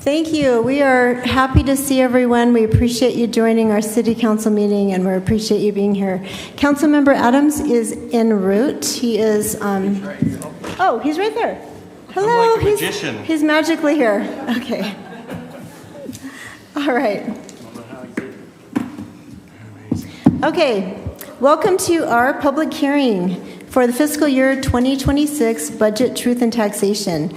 Thank you. We are happy to see everyone. We appreciate you joining our City Council meeting, and we appreciate you being here. Councilmember Adams is en route. He is, oh, he's right there. Hello. I'm like a magician. He's magically here. Okay. All right. Okay. Welcome to our public hearing for the fiscal year 2026 Budget, Truth, and Taxation.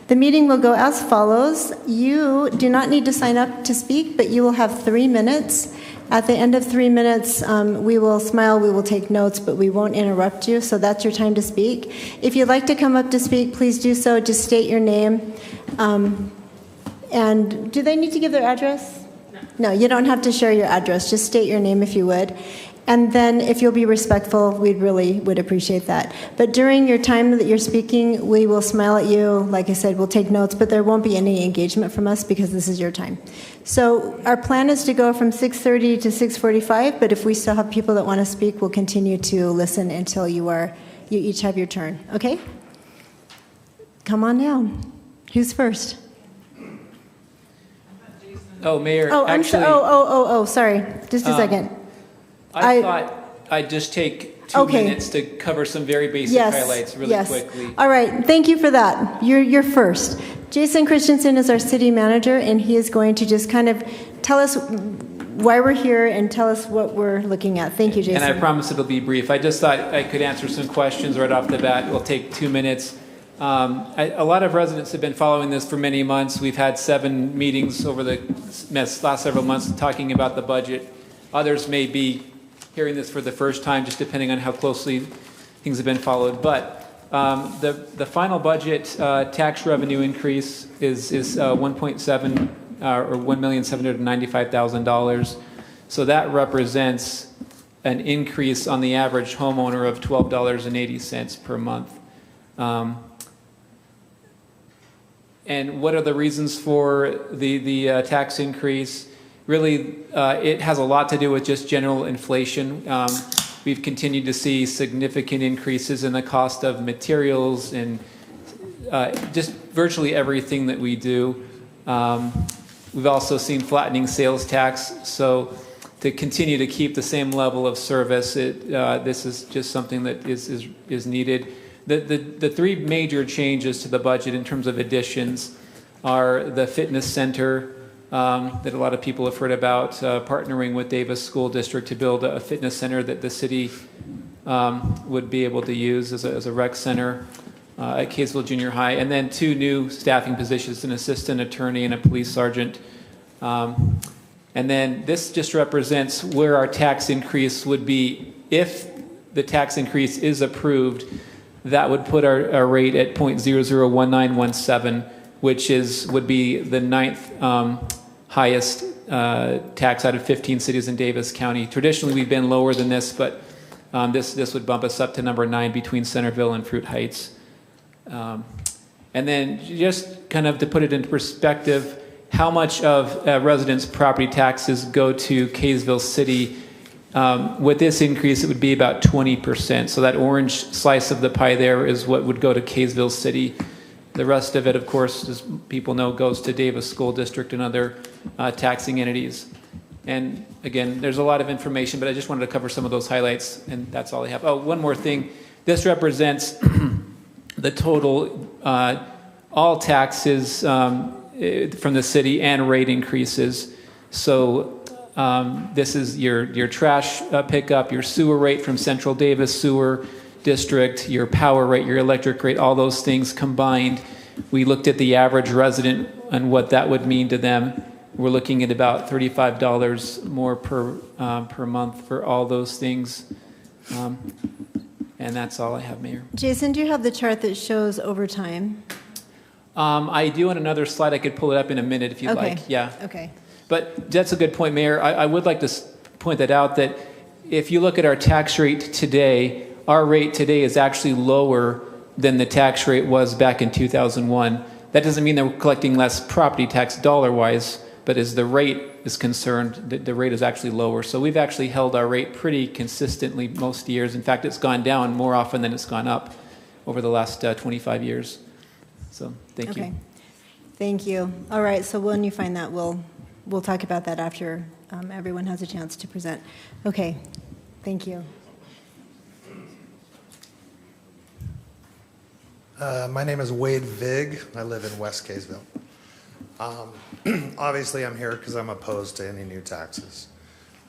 The meeting will go as follows. You do not need to sign up to speak, but you will have 3 minutes. At the end of 3 minutes, we will smile, we will take notes, but we won't interrupt you, so that's your time to speak. If you'd like to come up to speak, please do so. Just state your name. And do they need to give their address? No, you don't have to share your address. Just state your name if you would. And then if you'll be respectful, we really would appreciate that. But during your time that you're speaking, we will smile at you. Like I said, we'll take notes, but there won't be any engagement from us because this is your time. So our plan is to go from 6:30 to 6:45, but if we still have people that want to speak, we'll continue to listen until you each have your turn. Okay? Come on down. Who's first? Oh, Mayor, Oh, actually... sorry. Just a second. I thought I'd just take 2 minutes to cover some very basic highlights really quickly. All right. Thank you for that. You're first. Jason Christensen is our city manager, and he is going to just kind of tell us why we're here and tell us what we're looking at. Thank you, Jason. And I promise it'll be brief. I just thought I could answer some questions right off the bat. It'll take 2 minutes. A lot of residents have been following this for many months. We've had 7 meetings over the last several months talking about the budget. Others may be hearing this for the first time, just depending on how closely things have been followed. But the final budget tax revenue increase is 1.7 or $1,795,000. So that represents an increase on the average homeowner of $12.80 per month. And what are the reasons for the tax increase? Really, it has a lot to do with just general inflation. We've continued to see significant increases in the cost of materials and just virtually everything that we do. We've also seen flattening sales tax. So to continue to keep the same level of service, this is just something that is needed. The 3 major changes to the budget in terms of additions are the fitness center, that a lot of people have heard about, partnering with Davis School District to build a fitness center that the city would be able to use as a rec center at Kaysville Junior High, and then 2 new staffing positions, an assistant attorney and a police sergeant. And then this just represents where our tax increase would be if the tax increase is approved. That would put our rate at 0.001917, which would be the 9th highest tax out of 15 cities in Davis County. Traditionally, we've been lower than this, but this would bump us up to number 9 between Centerville and Fruit Heights. And then just kind of to put it into perspective, how much of residents' property taxes go to Kaysville City? With this increase, it would be about 20%. So that orange slice of the pie there is what would go to Kaysville City. The rest of it, of course, as people know, goes to Davis School District and other taxing entities. And again, there's a lot of information, but I just wanted to cover some of those highlights, and that's all I have. Oh, one more thing. This represents the total, all taxes from the city and rate increases. So this is your trash pickup, your sewer rate from Central Davis Sewer District, your power rate, your electric rate, all those things combined. We looked at the average resident and what that would mean to them. We're looking at about $35 more per month for all those things. And that's all I have, Mayor. Jason, do you have the chart that shows overtime? I do on another slide. I could pull it up in a minute if you'd like. Yeah. Okay. But that's a good point, Mayor. I would like to point that out, that if you look at our tax rate today, our rate today is actually lower than the tax rate was back in 2001. That doesn't mean that we're collecting less property tax dollar-wise, but as the rate is concerned, the rate is actually lower. So we've actually held our rate pretty consistently most years. In fact, it's gone down more often than it's gone up over the last 25 years. So thank you. Thank you. All right, so when you find that, we'll talk about that after everyone has a chance to present. Okay, thank you. My name is Wade Vig. I live in West Kaysville. Obviously, I'm here because I'm opposed to any new taxes.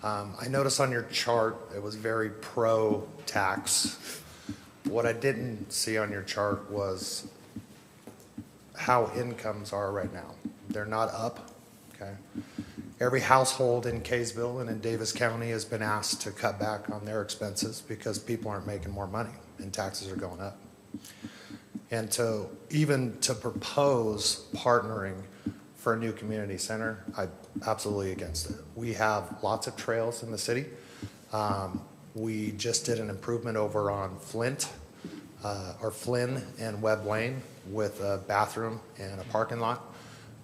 I noticed on your chart it was very pro-tax. What I didn't see on your chart was how incomes are right now. They're not up, okay? Every household in Kaysville and in Davis County has been asked to cut back on their expenses because people aren't making more money and taxes are going up. And even to propose partnering for a new community center, I'm absolutely against it. We have lots of trails in the city. We just did an improvement over on Flynn and Webb Lane with a bathroom and a parking lot.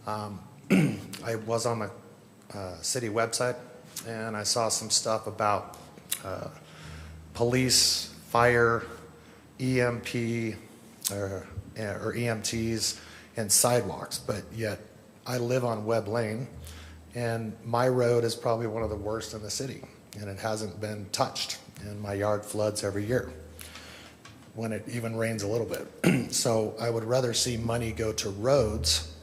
I was on the city website and I saw some stuff about police, fire, EMP, or EMTs and sidewalks, but yet I live on Webb Lane and my road is probably one of the worst in the city and it hasn't been touched and my yard floods every year when it even rains a little bit. So I would rather see money go to roads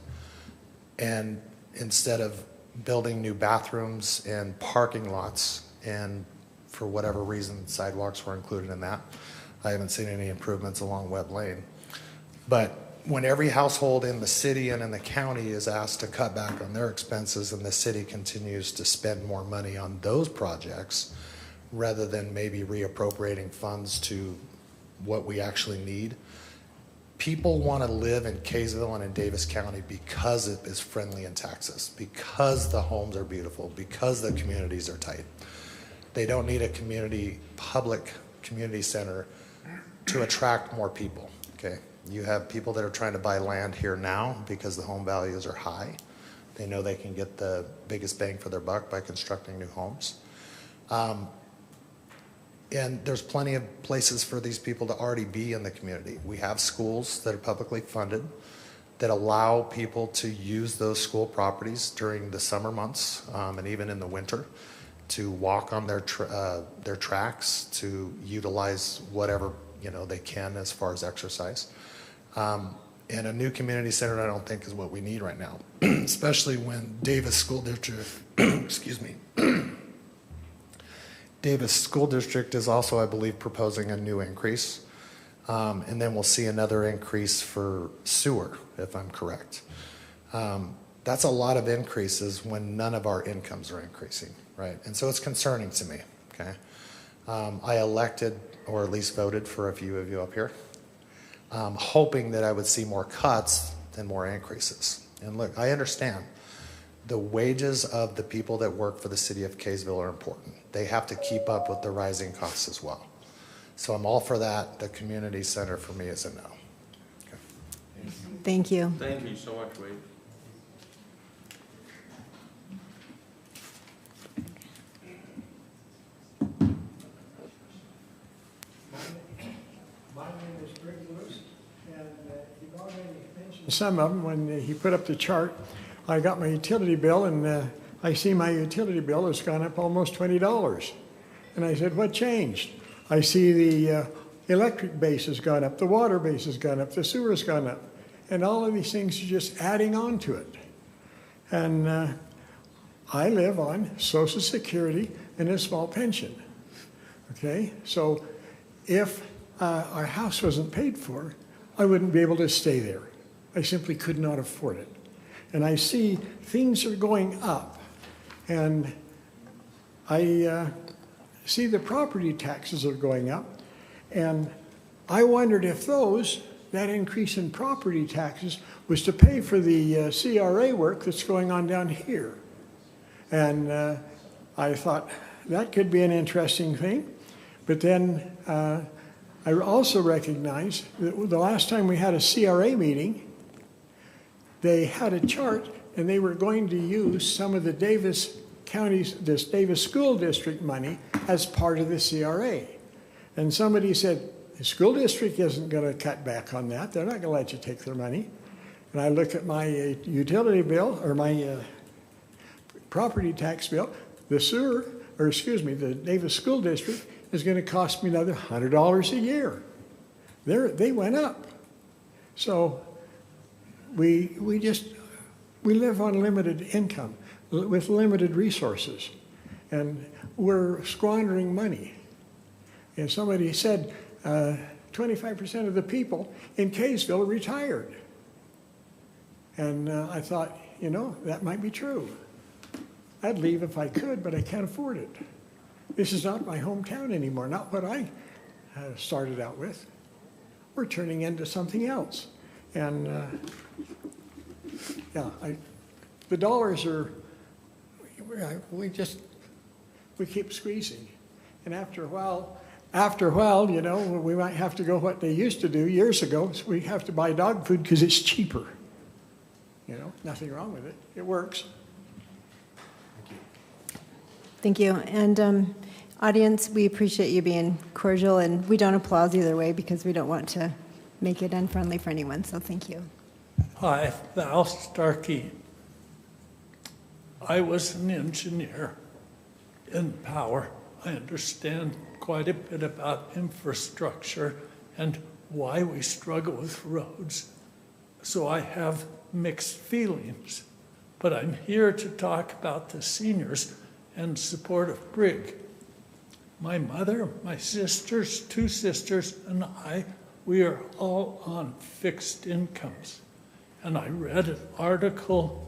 and instead of building new bathrooms and parking lots, and for whatever reason sidewalks were included in that. I haven't seen any improvements along Webb Lane. But when every household in the city and in the county is asked to cut back on their expenses and the city continues to spend more money on those projects rather than maybe reappropriating funds to what we actually need, people want to live in Kaysville and in Davis County because it is friendly in taxes, because the homes are beautiful, because the communities are tight. They don't need a public community center to attract more people, okay? You have people that are trying to buy land here now because the home values are high. They know they can get the biggest bang for their buck by constructing new homes. And there's plenty of places for these people to already be in the community. We have schools that are publicly funded that allow people to use those school properties during the summer months and even in the winter to walk on their tracks, to utilize whatever they can as far as exercise. And a new community center, I don't think, is what we need right now, especially when Davis School District, excuse me, Davis School District is also, I believe, proposing a new increase. And then we'll see another increase for sewer, if I'm correct. That's a lot of increases when none of our incomes are increasing, right? And so it's concerning to me, okay? I elected, or at least voted for a few of you up here, hoping that I would see more cuts than more increases. And look, I understand the wages of the people that work for the city of Kaysville are important. They have to keep up with the rising costs as well. So I'm all for that. The community center for me is a no. Okay. Thank you. Thank you so much, Wade. My name is Greg Lewis, and he already mentioned some of them when he put up the chart. I got my utility bill, and I see my utility bill has gone up almost $20. And I said, what changed? I see the electric base has gone up, the water base has gone up, the sewer has gone up. And all of these things are just adding on to it. And I live on Social Security and a small pension. Okay, so if our house wasn't paid for, I wouldn't be able to stay there. I simply could not afford it. And I see things are going up. And I see the property taxes are going up. And I wondered if that increase in property taxes was to pay for the CRA work that's going on down here. And I thought that could be an interesting thing. But then I also recognize that the last time we had a CRA meeting, they had a chart and they were going to use some of the Davis School District money as part of the CRA. And somebody said, the school district isn't going to cut back on that. They're not going to let you take their money. when I look at my utility bill or my property tax bill, the Davis School District is going to cost me another $100 a year. They went up. So we live on limited income with limited resources, and we're squandering money. And somebody said 25% of the people in Kaysville are retired. And I thought, that might be true. I'd leave if I could, but I can't afford it. This is not my hometown anymore, not what I started out with. We're turning into something else. And the dollars are, we keep squeezing. And after a while, we might have to go what they used to do years ago. So we have to buy dog food because it's cheaper. Nothing wrong with it. It works. Thank you. And audience, we appreciate you being cordial, and we don't applaud either way because we don't want to make it unfriendly for anyone, so thank you. Hi, Val Starkey. I was an engineer in power. I understand quite a bit about infrastructure and why we struggle with roads. So I have mixed feelings. But I'm here to talk about the seniors and support of Brig. My mother, my sisters, 2 sisters, and I, we are all on fixed incomes. And I read an article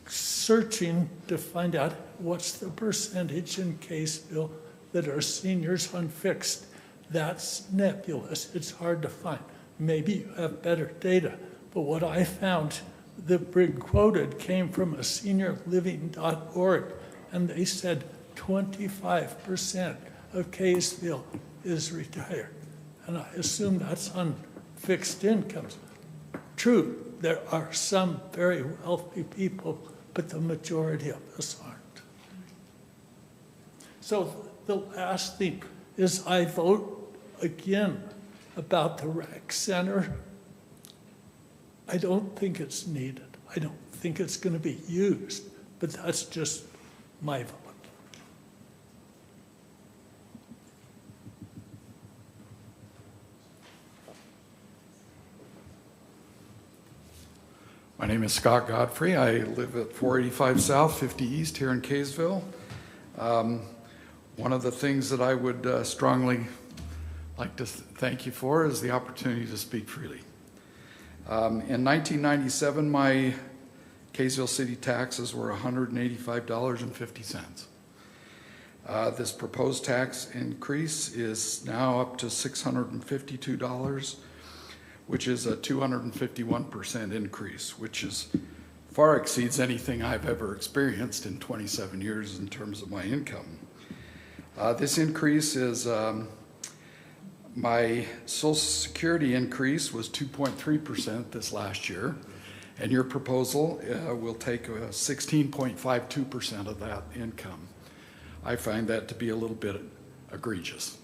searching to find out what's the percentage in Kaysville that are seniors on fixed. That's nebulous. It's hard to find. Maybe you have better data. But what I found that Brig quoted came from a seniorliving.org, and they said 25% of Kaysville is retired. And I assume that's on fixed incomes. True, there are some very wealthy people, but the majority of us aren't. So the last thing is I vote again about the rec center. I don't think it's needed. I don't think it's going to be used, but that's just my vote. My name is Scott Godfrey. I live at 485 South, 50 East here in Kaysville. One of the things that I would strongly like to thank you for is the opportunity to speak freely. In 1997, my Kaysville City taxes were $185.50. This proposed tax increase is now up to $652, which is a 251% increase, which far exceeds anything I've ever experienced in 27 years in terms of my income. This increase is my Social Security increase was 2.3% this last year, and your proposal will take 16.52% of that income. I find that to be a little bit egregious.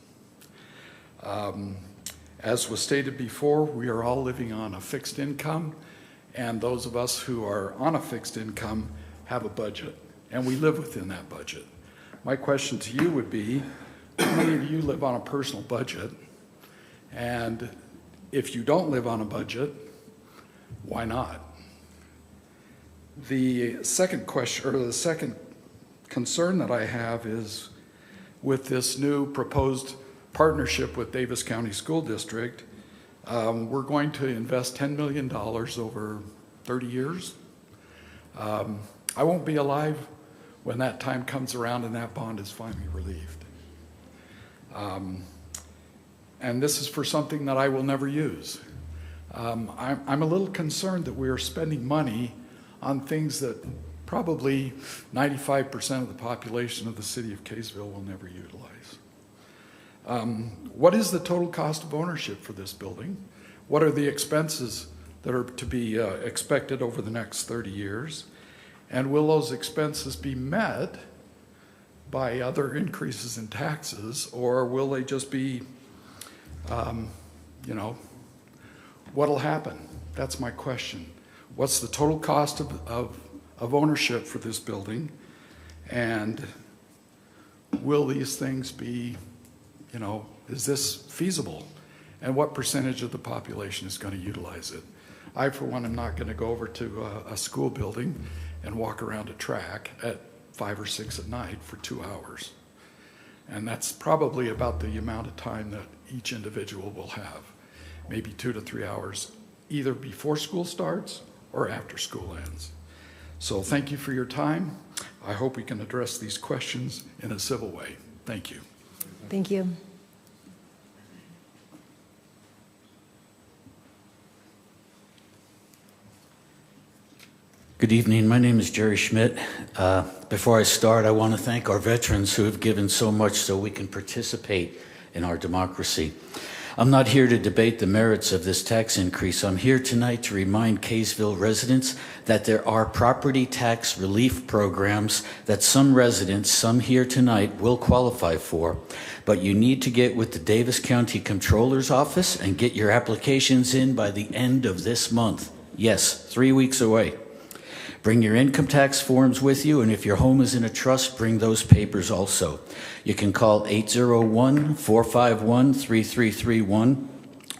As was stated before, we are all living on a fixed income, and those of us who are on a fixed income have a budget, and we live within that budget. My question to you would be, how many of you live on a personal budget? And if you don't live on a budget, why not? The second question, or the second concern that I have is with this new proposed partnership with Davis County School District, we're going to invest $10 million over 30 years. I won't be alive when that time comes around and that bond is finally relieved. And this is for something that I will never use. I'm a little concerned that we are spending money on things that probably 95% of the population of the city of Kaysville will never utilize. What is the total cost of ownership for this building? What are the expenses that are to be expected over the next 30 years? And will those expenses be met by other increases in taxes, or will they just be, what'll happen? That's my question. what's the total cost of ownership for this building? And will these things be, is this feasible? And what percentage of the population is going to utilize it? I, for one, am not going to go over to a school building and walk around a track at 5 or 6 at night for 2 hours. And that's probably about the amount of time that each individual will have, maybe 2 to 3 hours, either before school starts or after school ends. So thank you for your time. I hope we can address these questions in a civil way. Thank you. Thank you. Good evening. My name is Jerry Schmidt. Before I start, I want to thank our veterans who have given so much so we can participate in our democracy. I'm not here to debate the merits of this tax increase. I'm here tonight to remind Kaysville residents that there are property tax relief programs that some residents, some here tonight, will qualify for. But you need to get with the Davis County Comptroller's Office and get your applications in by the end of this month. Yes, 3 weeks away. Bring your income tax forms with you, and if your home is in a trust, bring those papers also. You can call 801-451-3331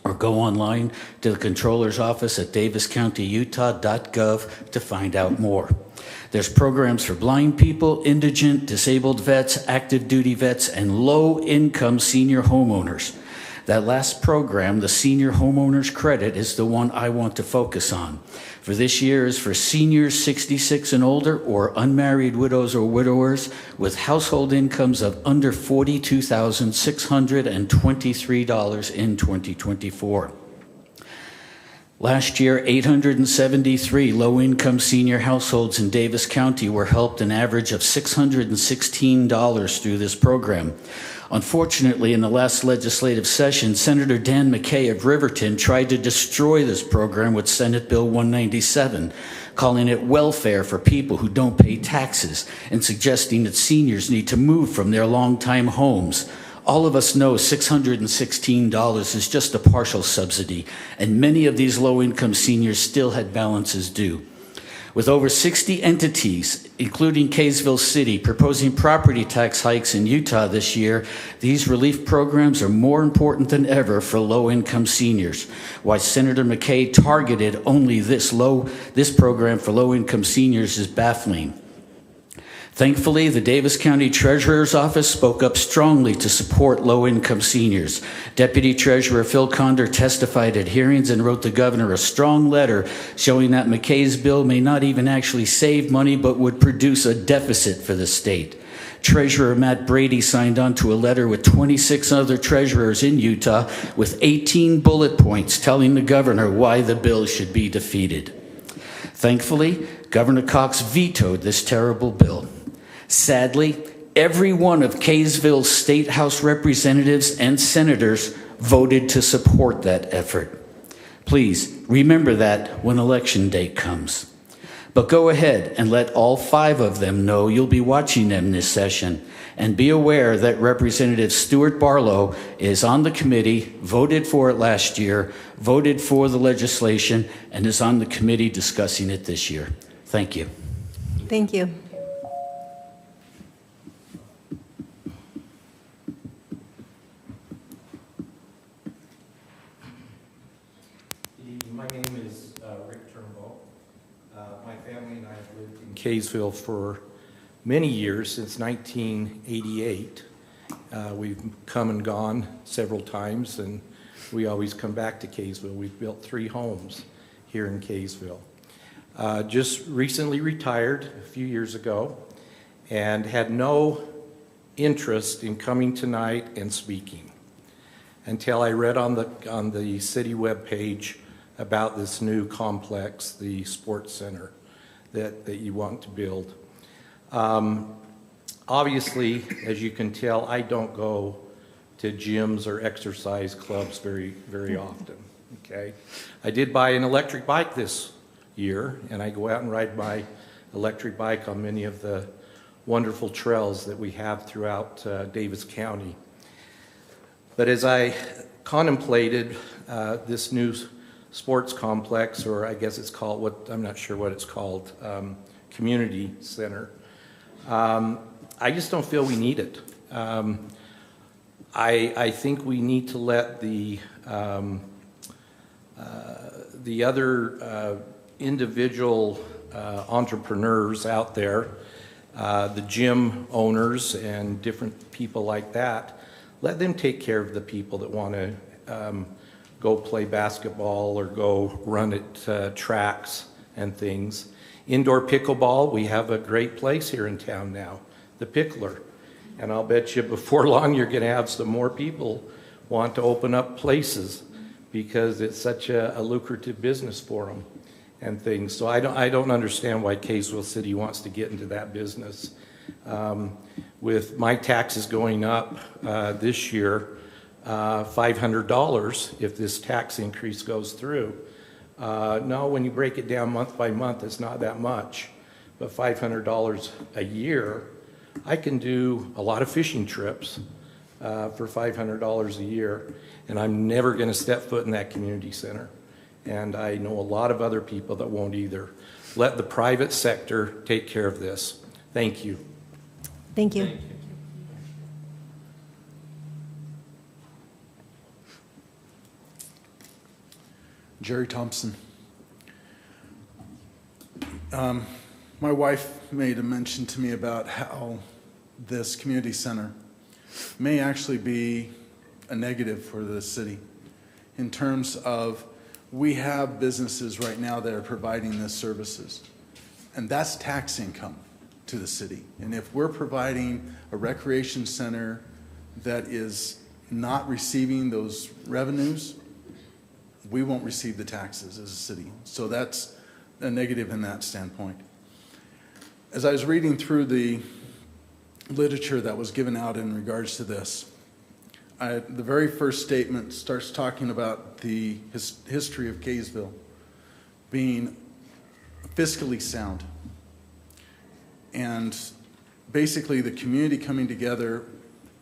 or go online to the Comptroller's Office at daviscountyutah.gov to find out more. There's programs for blind people, indigent, disabled vets, active duty vets, and low-income senior homeowners. That last program, the Senior Homeowners Credit, is the one I want to focus on. For this year is for seniors 66 and older or unmarried widows or widowers with household incomes of under $42,623 in 2024. Last year, 873 low-income senior households in Davis County were helped an average of $616 through this program. Unfortunately, in the last legislative session, Senator Dan McKay of Riverton tried to destroy this program with Senate Bill 197, calling it welfare for people who don't pay taxes and suggesting that seniors need to move from their longtime homes. All of us know $616 is just a partial subsidy, and many of these low-income seniors still had balances due. With over 60 entities, including Kaysville City, proposing property tax hikes in Utah this year, these relief programs are more important than ever for low-income seniors. Why Senator McKay targeted only this program for low-income seniors is baffling. Thankfully, the Davis County Treasurer's Office spoke up strongly to support low-income seniors. Deputy Treasurer Phil Condor testified at hearings and wrote the governor a strong letter showing that McKay's bill may not even actually save money but would produce a deficit for the state. Treasurer Matt Brady signed on to a letter with 26 other treasurers in Utah with 18 bullet points telling the governor why the bill should be defeated. Thankfully, Governor Cox vetoed this terrible bill. Sadly, every one of Kaysville's State House representatives and senators voted to support that effort. Please remember that when election day comes. But go ahead and let all 5 of them know you'll be watching them this session. And be aware that Representative Stuart Barlow is on the committee, voted for it last year, voted for the legislation, and is on the committee discussing it this year. Thank you. Thank you. My name is Rick Turnbull. My family and I have lived in Kaysville for many years, since 1988. We've come and gone several times, and we always come back to Kaysville. We've built 3 homes here in Kaysville. Just recently retired a few years ago and had no interest in coming tonight and speaking until I read on the city webpage about this new complex, the sports center that you want to build. Obviously, as you can tell, I don't go to gyms or exercise clubs very often, okay? I did buy an electric bike this year, and I go out and ride my electric bike on many of the wonderful trails that we have throughout Davis County. But as I contemplated this new sports complex, or I guess it's called, I'm not sure what it's called, community center. I just don't feel we need it. I think we need to let the other individual entrepreneurs out there, the gym owners and different people like that, let them take care of the people that want to go play basketball or go run at tracks and things. Indoor pickleball, we have a great place here in town now, the Pickler. And I'll bet you before long you're going to have some more people want to open up places because it's such a lucrative business for them and things. So I don't understand why Kaysville City wants to get into that business. With my taxes going up this year, $500 if this tax increase goes through. No, when you break it down month by month, it's not that much. But $500 a year, I can do a lot of fishing trips for $500 a year, and I'm never going to step foot in that community center. And I know a lot of other people that won't either. Let the private sector take care of this. Thank you. Thank you. Jerry Thompson. My wife made a mention to me about how this community center may actually be a negative for the city in terms of we have businesses right now that are providing these services, and that's tax income to the city. And if we're providing a recreation center that is not receiving those revenues, we won't receive the taxes as a city. So that's a negative in that standpoint. As I was reading through the literature that was given out in regards to this, the very first statement starts talking about the history of Kaysville being fiscally sound. And basically the community coming together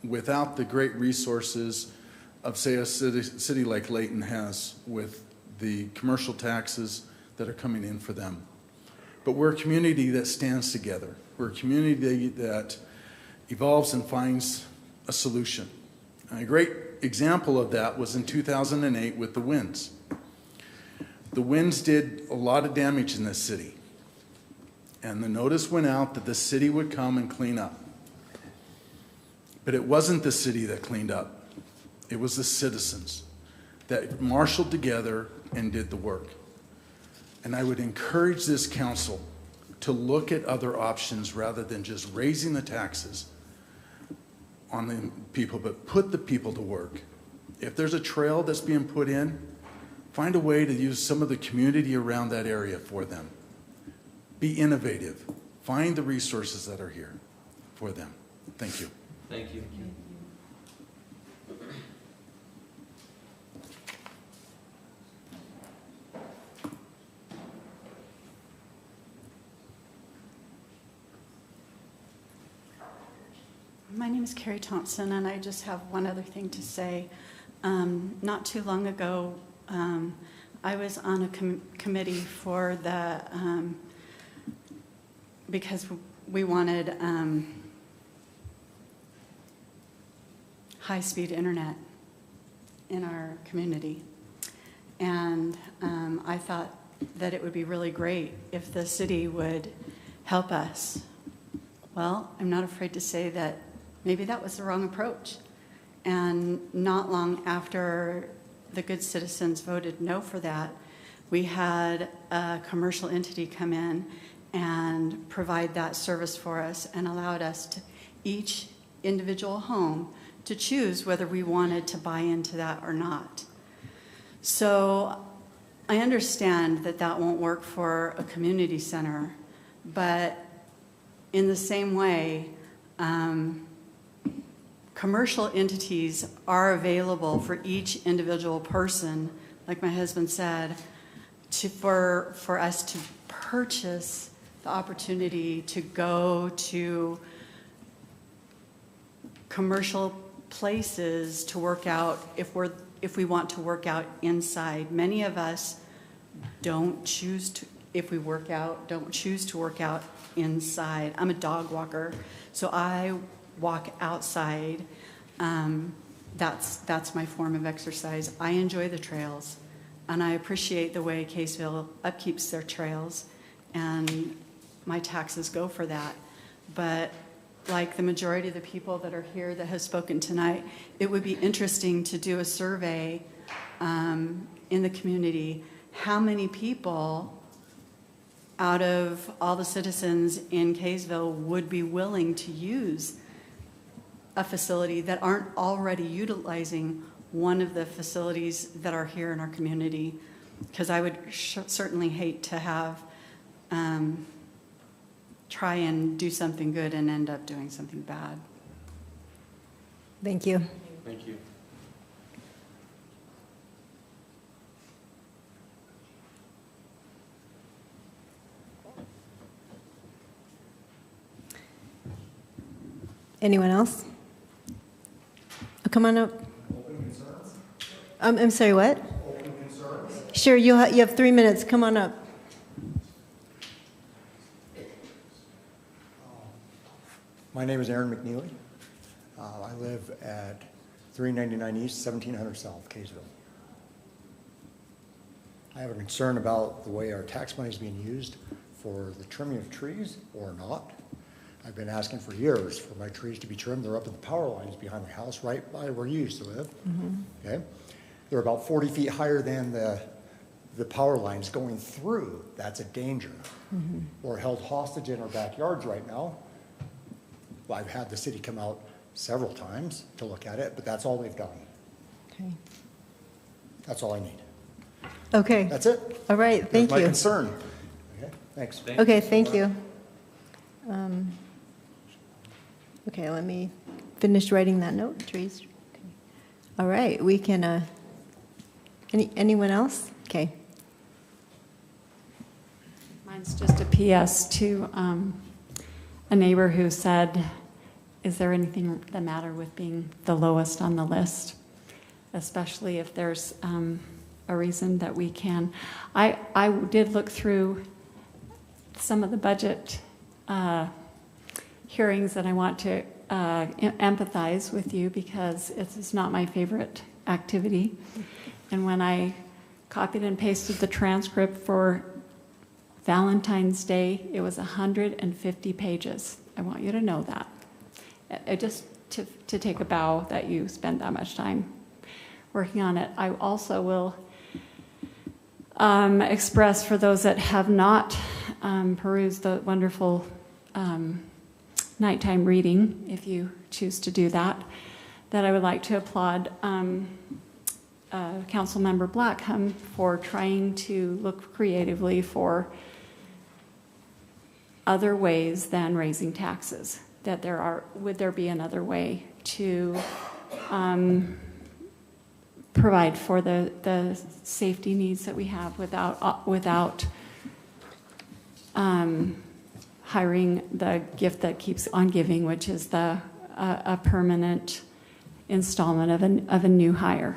without the great resources of, say, a city like Layton has with the commercial taxes that are coming in for them. But we're a community that stands together. We're a community that evolves and finds a solution. And a great example of that was in 2008 with the winds. The winds did a lot of damage in this city. And the notice went out that the city would come and clean up. But it wasn't the city that cleaned up. It was the citizens that marshaled together and did the work. And I would encourage this council to look at other options rather than just raising the taxes on the people, but put the people to work. If there's a trail that's being put in, find a way to use some of the community around that area for them. Be innovative. Find the resources that are here for them. Thank you. Thank you. My name is Carrie Thompson, and I just have one other thing to say. Not too long ago, I was on a committee for the, because we wanted high-speed internet in our community. And I thought that it would be really great if the city would help us. Well, I'm not afraid to say that maybe that was the wrong approach. And not long after the good citizens voted no for that, we had a commercial entity come in and provide that service for us and allowed us to, each individual home, to choose whether we wanted to buy into that or not. So I understand that that won't work for a community center, but in the same way, commercial entities are available for each individual person, like my husband said, for us to purchase the opportunity to go to commercial places to work out if we're if we want to work out inside. Many of us don't choose to, if we work out, don't choose to work out inside. I'm a dog walker, so I walk outside. That's my form of exercise. I enjoy the trails, and I appreciate the way Kaysville upkeeps their trails, and my taxes go for that. But like the majority of the people that are here that have spoken tonight, it would be interesting to do a survey in the community. How many people out of all the citizens in Kaysville would be willing to use a facility that aren't already utilizing one of the facilities that are here in our community? Because I would certainly hate to have try and do something good and end up doing something bad. Thank you. Thank you. Anyone else? Oh, come on up. Open concerns? I'm sorry, what? Open concerns? Sure, you have 3 minutes. Come on up. My name is Aaron McNeely. I live at 399 East, 1700 South, Kaysville. I have a concern about the way our tax money is being used for the trimming of trees or not. I've been asking for years for my trees to be trimmed. They're up at the power lines behind my house, right by where you used to live. Okay, they're about 40 feet higher than the power lines going through. That's a danger. We're held hostage in our backyards right now. I've had the city come out several times to look at it, but that's all they've done. Okay. That's all I need. Okay. That's it. All right. Thank That's my you. concern. Okay, thanks. Okay. Thank you. Okay. Let me finish writing that note. Trees. Okay. All right. We can. Anyone else? Okay. Mine's just a PS to a neighbor who said, is there anything the matter with being the lowest on the list? Especially if there's a reason that we can. I did look through some of the budget hearings, and I want to empathize with you because it's not my favorite activity. And when I copied and pasted the transcript for Valentine's Day, it was 150 pages. I want you to know that. Just to take a bow that you spent that much time working on it. I also will express for those that have not perused the wonderful nighttime reading, if you choose to do that, that I would like to applaud Councilmember Blackham for trying to look creatively for other ways than raising taxes. That would there be another way to provide for the safety needs that we have without hiring the gift that keeps on giving, which is a permanent installment of a new hire.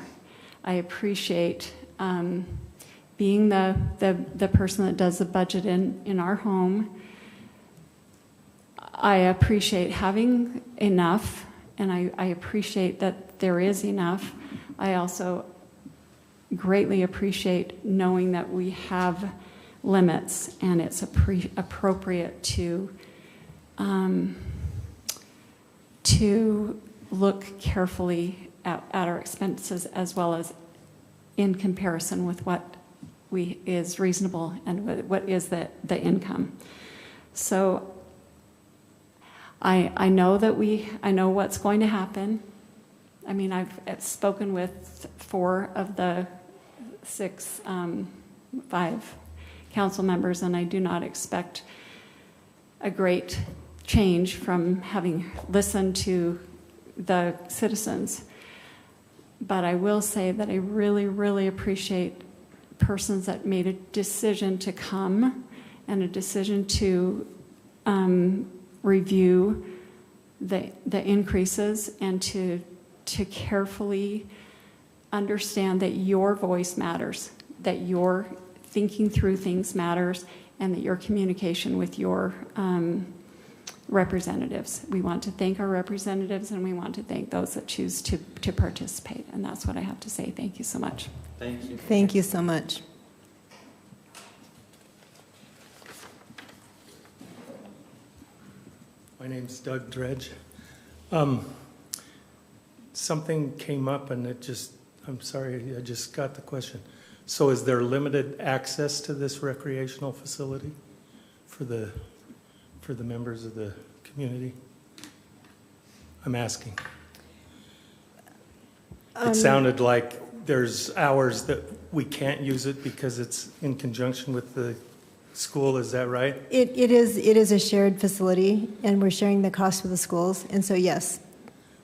I appreciate being the person that does the budget in our home. I appreciate having enough, and I appreciate that there is enough. I also greatly appreciate knowing that we have limits, and it's appropriate to look carefully at our expenses as well as in comparison with what is reasonable and what is the income. So I know I know what's going to happen. I mean, I've spoken with 4 of the 5 council members, and I do not expect a great change from having listened to the citizens. But I will say that I really, really appreciate persons that made a decision to come and a decision to review the increases and to carefully understand that your voice matters, that your thinking through things matters, and that your communication with your representatives. We want to thank our representatives, and we want to thank those that choose to participate. And that's what I have to say. Thank you so much. Thank you. Thank you so much. My name's Doug Dredge. Something came up and I'm sorry, I just got the question. So is there limited access to this recreational facility for the members of the community? I'm asking. It sounded like there's hours that we can't use it because it's in conjunction with the school, is that right? It is a shared facility, and we're sharing the cost with the schools. And so, yes,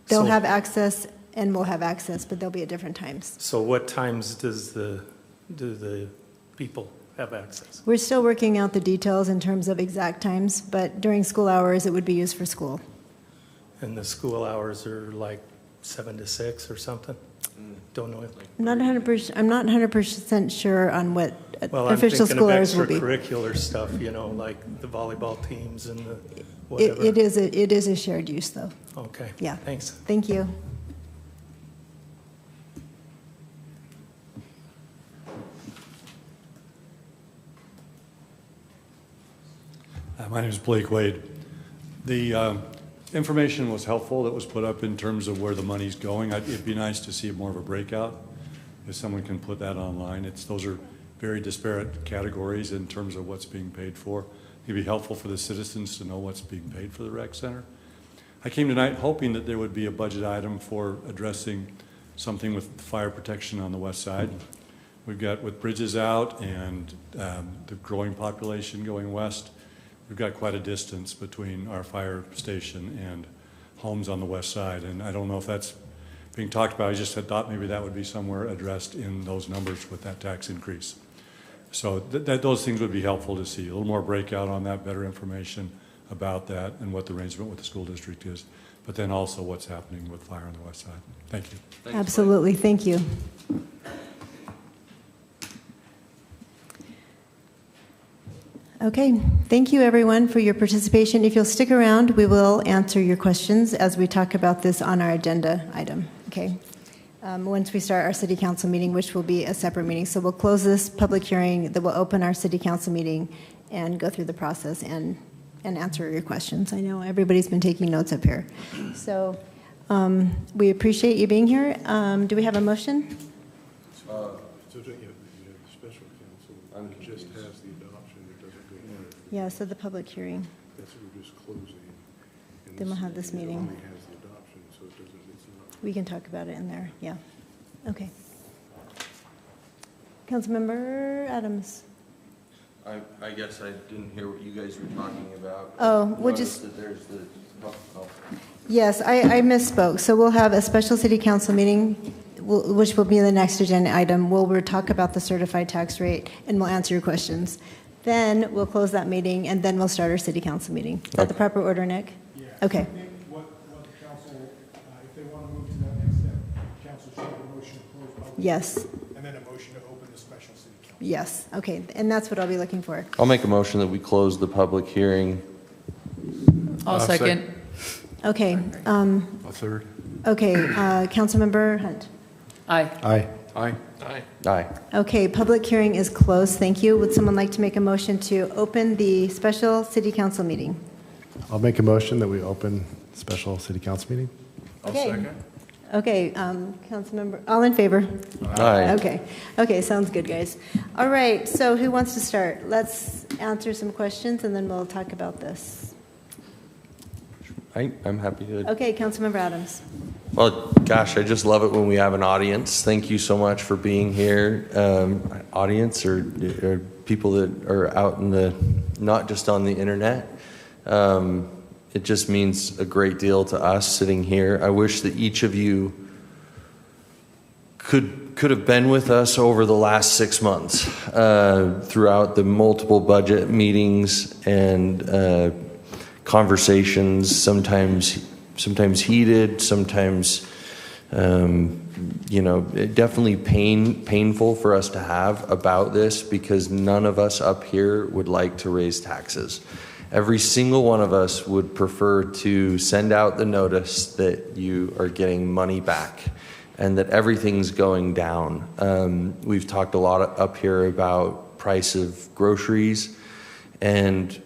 they'll have access and we'll have access, but they'll be at different times. So what times do the people have access? We're still working out the details in terms of exact times, but during school hours, it would be used for school. And the school hours are like 7 to 6 or something? Don't know. I'm not 100% sure on what Well, official school hours will I'm be. thinking of extracurricular stuff, like the volleyball teams and the whatever. It is a shared use, though. Okay. Yeah. Thanks. Thank you. My name is Blake Wade. The information was helpful that was put up in terms of where the money's going. It'd be nice to see more of a breakout if someone can put that online. Those are very disparate categories in terms of what's being paid for. It'd be helpful for the citizens to know what's being paid for the rec center. I came tonight hoping that there would be a budget item for addressing something with fire protection on the west side. We've got, with bridges out and the growing population going west, we've got quite a distance between our fire station and homes on the west side. And I don't know if that's being talked about. I just had thought maybe that would be somewhere addressed in those numbers with that tax increase. So those things would be helpful to see. A little more breakout on that, better information about that and what the arrangement with the school district is, but then also what's happening with fire on the west side. Thank you. Thanks, absolutely. Thank you. Okay, thank you everyone for your participation. If you'll stick around, we will answer your questions as we talk about this on our agenda item, okay? Once we start our city council meeting, which will be a separate meeting. So we'll close this public hearing, then we'll open our city council meeting and go through the process and answer your questions. I know everybody's been taking notes up here. So we appreciate you being here. Do we have a motion? Yeah, so the public hearing. That's what we're just closing. Then we'll have this meeting. Only has the adoption, so it doesn't, it's not. We can talk about it in there, yeah. Okay. Councilmember Adams. I guess I didn't hear what you guys were talking about. Oh, we'll just. That there's the, Yes, I misspoke. So we'll have a special city council meeting, which will be the next agenda item. We'll talk about the certified tax rate, and we'll answer your questions. Then we'll close that meeting, and then we'll start our city council meeting. Is that the proper order, Nick? Yeah. Okay. I think what the council, if they want to move to that next step, council should have a motion to close public. Yes. And then a motion to open the special city council. Yes. Okay. And that's what I'll be looking for. I'll make a motion that we close the public hearing. I'll second. Okay. A third. Okay. Councilmember Hunt. Aye. Aye. Aye. Aye. Okay, public hearing is closed. Thank you. Would someone like to make a motion to open the special city council meeting? I'll make a motion that we open special city council meeting. Okay. Okay, Councilmember, all in favor? Aye. Okay. Okay, sounds good, guys. All right, so who wants to start? Let's answer some questions, and then we'll talk about this. I'm happy to. Okay, Councilmember Adams. Well, gosh, I just love it when we have an audience. Thank you so much for being here. Audience or people that are out in the, not just on the internet. It just means a great deal to us sitting here. I wish that each of you could have been with us over the last 6 months throughout the multiple budget meetings and conversations, sometimes heated, sometimes definitely painful for us to have about this, because none of us up here would like to raise taxes. Every single one of us would prefer to send out the notice that you are getting money back and that everything's going down. We've talked a lot up here about price of groceries, and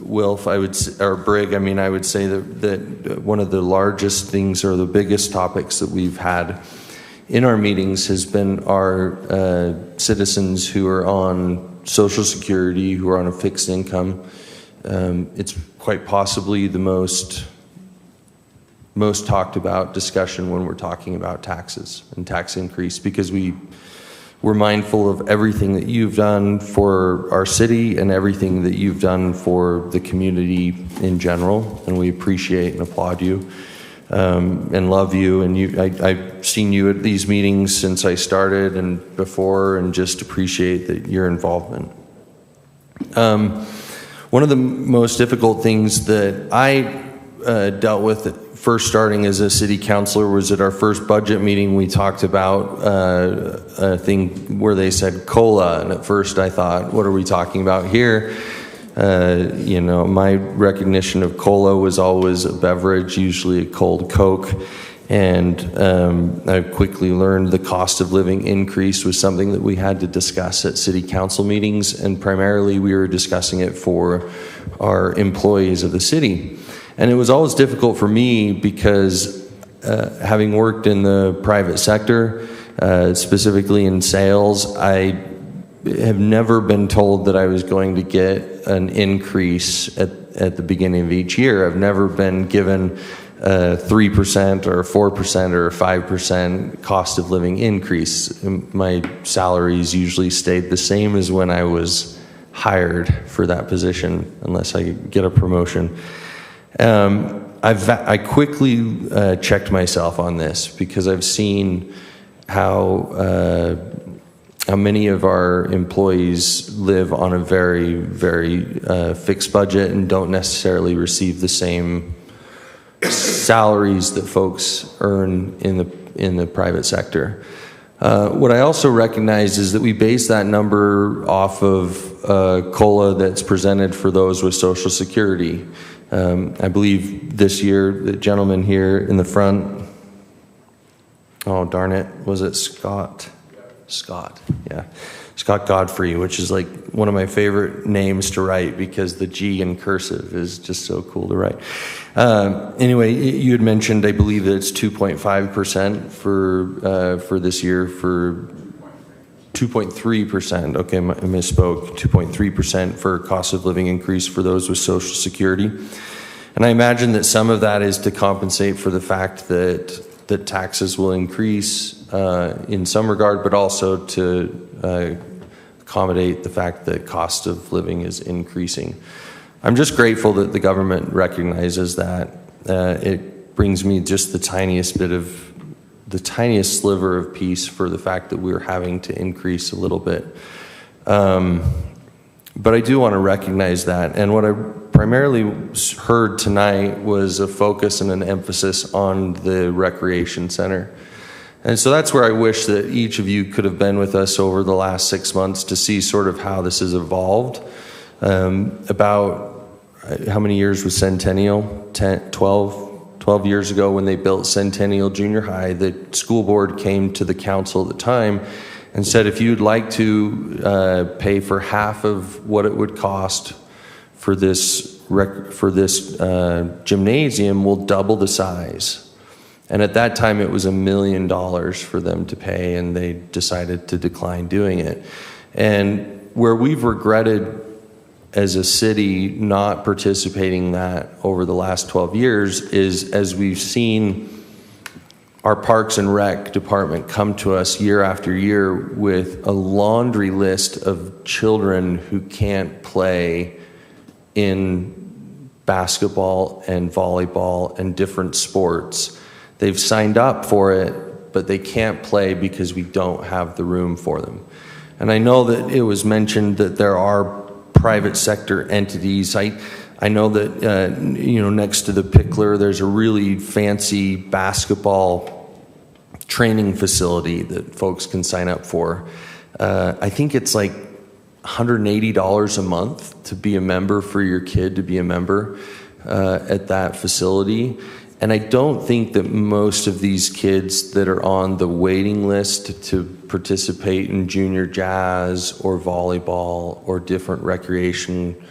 Wilf, or Brig, I would say that one of the largest things, or the biggest topics that we've had in our meetings, has been our citizens who are on Social Security, who are on a fixed income. It's quite possibly the most talked about discussion when we're talking about taxes and tax increase, because we're mindful of everything that you've done for our city and everything that you've done for the community in general, and we appreciate and applaud you and love you. And I've seen you at these meetings since I started and before, and just appreciate your involvement. One of the most difficult things that I dealt with first starting as a city councilor was at our first budget meeting. We talked about a thing where they said cola, and at first I thought, what are we talking about here? My recognition of cola was always a beverage, usually a cold Coke, and I quickly learned the cost of living increase was something that we had to discuss at city council meetings, and primarily we were discussing it for our employees of the city. And it was always difficult for me because having worked in the private sector, specifically in sales, I have never been told that I was going to get an increase at the beginning of each year. I've never been given 3% or 4% or 5% cost of living increase. My salaries usually stayed the same as when I was hired for that position, unless I get a promotion. I quickly checked myself on this, because I've seen how many of our employees live on a very, very fixed budget and don't necessarily receive the same salaries that folks earn in the private sector. What I also recognize is that we base that number off of COLA that's presented for those with Social Security. I believe this year, the gentleman here in the front, oh darn it, was it Scott? Scott, yeah. Scott Godfrey, which is like one of my favorite names to write, because the G in cursive is just so cool to write. Anyway, you had mentioned, I believe that it's 2.5% for this year, for 2.3%. Okay, I misspoke. 2.3% for cost of living increase for those with Social Security. And I imagine that some of that is to compensate for the fact that taxes will increase in some regard, but also to accommodate the fact that cost of living is increasing. I'm just grateful that the government recognizes that. It brings me just the tiniest sliver of peace for the fact that we're having to increase a little bit. But I do want to recognize that. And what I primarily heard tonight was a focus and an emphasis on the recreation center. And so that's where I wish that each of you could have been with us over the last 6 months to see sort of how this has evolved. About how many years was Centennial? 12 years ago when they built Centennial Junior High, the school board came to the council at the time and said, if you'd like to pay for half of what it would cost for this gymnasium, we'll double the size. And at that time, it was $1 million for them to pay, and they decided to decline doing it. And where we've regretted as a city not participating in that over the last 12 years is, as we've seen our Parks and Rec department come to us year after year with a laundry list of children who can't play in basketball and volleyball and different sports. They've signed up for it, but they can't play because we don't have the room for them. And I know that it was mentioned that there are private sector entities. I know that, next to the Pickler, there's a really fancy basketball training facility that folks can sign up for. I think it's like $180 a month to be a member, for your kid to be a member at that facility. And I don't think that most of these kids that are on the waiting list to participate in junior jazz or volleyball or different recreation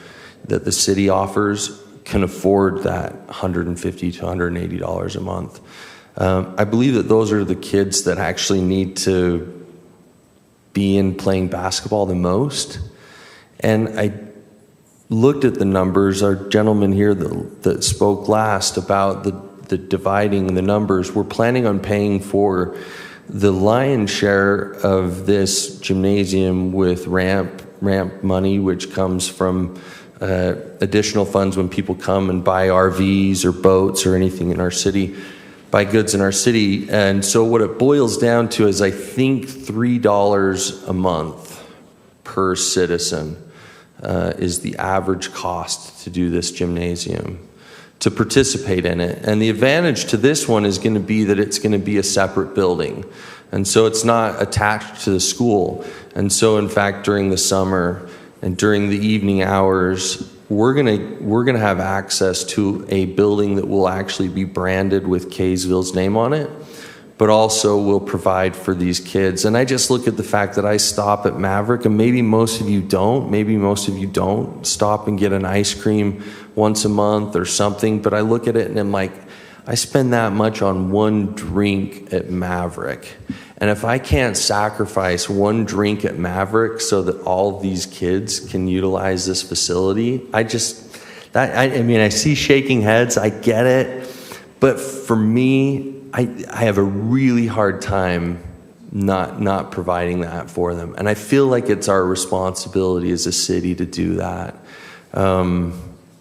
that the city offers can afford that $150 to $180 a month. I believe that those are the kids that actually need to be in playing basketball the most. And I looked at the numbers. Our gentleman here that spoke last about the dividing the numbers, we're planning on paying for the lion's share of this gymnasium with ramp money, which comes from additional funds when people come and buy RVs or boats or anything in our city, buy goods in our city. And so what it boils down to is, I think, $3 a month per citizen is the average cost to do this gymnasium, to participate in it. And the advantage to this one is going to be that it's going to be a separate building. And so it's not attached to the school. And so, in fact, during the summer and during the evening hours, we're gonna have access to a building that will actually be branded with Kaysville's name on it, but also will provide for these kids. And I just look at the fact that I stop at Maverick, and maybe most of you don't stop and get an ice cream once a month or something, but I look at it and I'm like, I spend that much on one drink at Maverick. And if I can't sacrifice one drink at Maverick so that all these kids can utilize this facility, I see shaking heads, I get it. But for me, I have a really hard time not providing that for them. And I feel like it's our responsibility as a city to do that.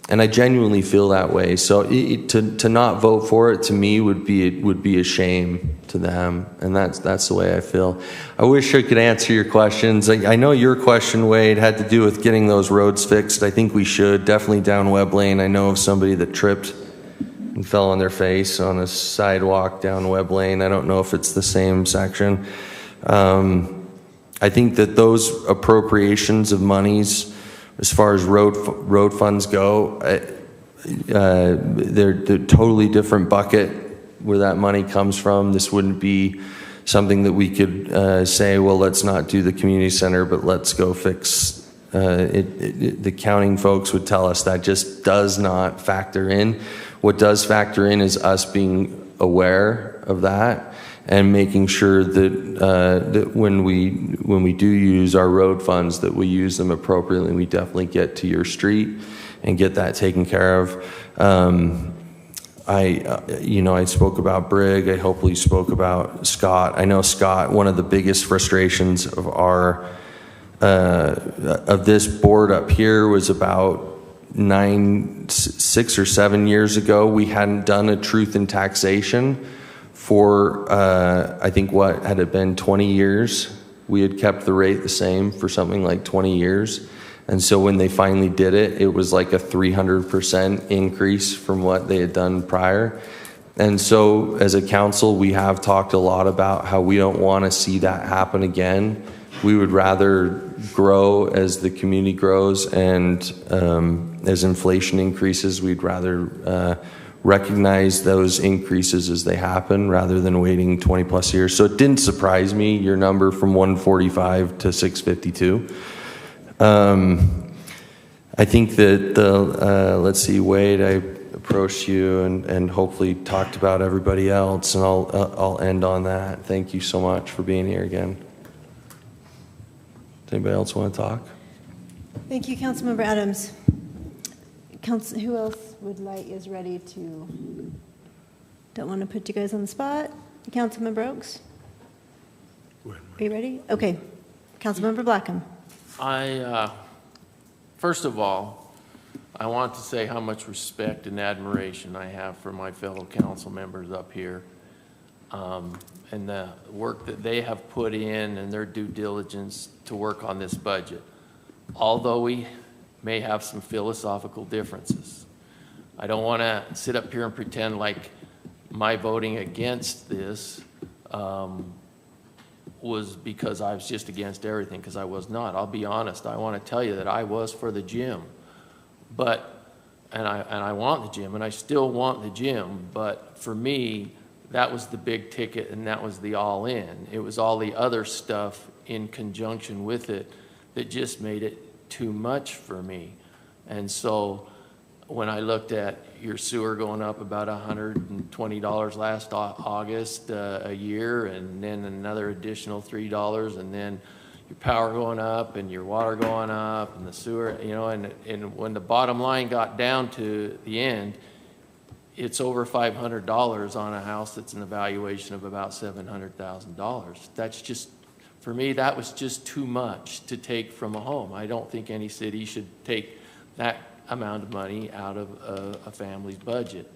And I genuinely feel that way. So to not vote for it, to me, would be a shame to them. And that's the way I feel. I wish I could answer your questions. I know your question, Wade, had to do with getting those roads fixed. I think we should, definitely down Webb Lane. I know of somebody that tripped and fell on their face on a sidewalk down Webb Lane. I don't know if it's the same section. I think that those appropriations of monies, as far as road funds go, they're totally different bucket where that money comes from. This wouldn't be something that we could say, well, let's not do the community center, but let's go fix the counting folks would tell us that just does not factor in. What does factor in is us being aware of that and making sure that when we do use our road funds, that we use them appropriately, and we definitely get to your street and get that taken care of. I spoke about Brig. I hopefully spoke about Scott. I know Scott, one of the biggest frustrations of of this board up here was about 6 or 7 years ago, we hadn't done a truth in taxation for, I think, what had it been, 20 years? We had kept the rate the same for something like 20 years. And so when they finally did it, it was like a 300% increase from what they had done prior. And so as a council, we have talked a lot about how we don't want to see that happen again. We would rather grow as the community grows, and as inflation increases, we'd rather recognize those increases as they happen rather than waiting 20 plus years. So it didn't surprise me, your number from 145 to 652. I think that let's see, Wade, I approached you and hopefully talked about everybody else, and I'll end on that. Thank you so much for being here again. Does anybody else want to talk? Thank you, Councilmember Adams. Who else is ready to? Don't want to put you guys on the spot. Councilmember Oaks? Are you ready? Okay. Councilmember Blackham. First of all, I want to say how much respect and admiration I have for my fellow council members up here, and the work that they have put in and their due diligence to work on this budget. Although we may have some philosophical differences. I don't want to sit up here and pretend like my voting against this was because I was just against everything, because I was not. I'll be honest. I want to tell you that I was for the gym, and I want the gym, and I still want the gym. But for me, that was the big ticket, and that was the all-in. It was all the other stuff in conjunction with it that just made it too much for me. And so when I looked at your sewer going up about $120 last August a year, and then another additional $3, and then your power going up and your water going up and the sewer, you know, and when the bottom line got down to the end, it's over $500 on a house that's an evaluation of about $700,000. That's just, for me, that was just too much to take from a home. I don't think any city should take that amount of money out of a family's budget.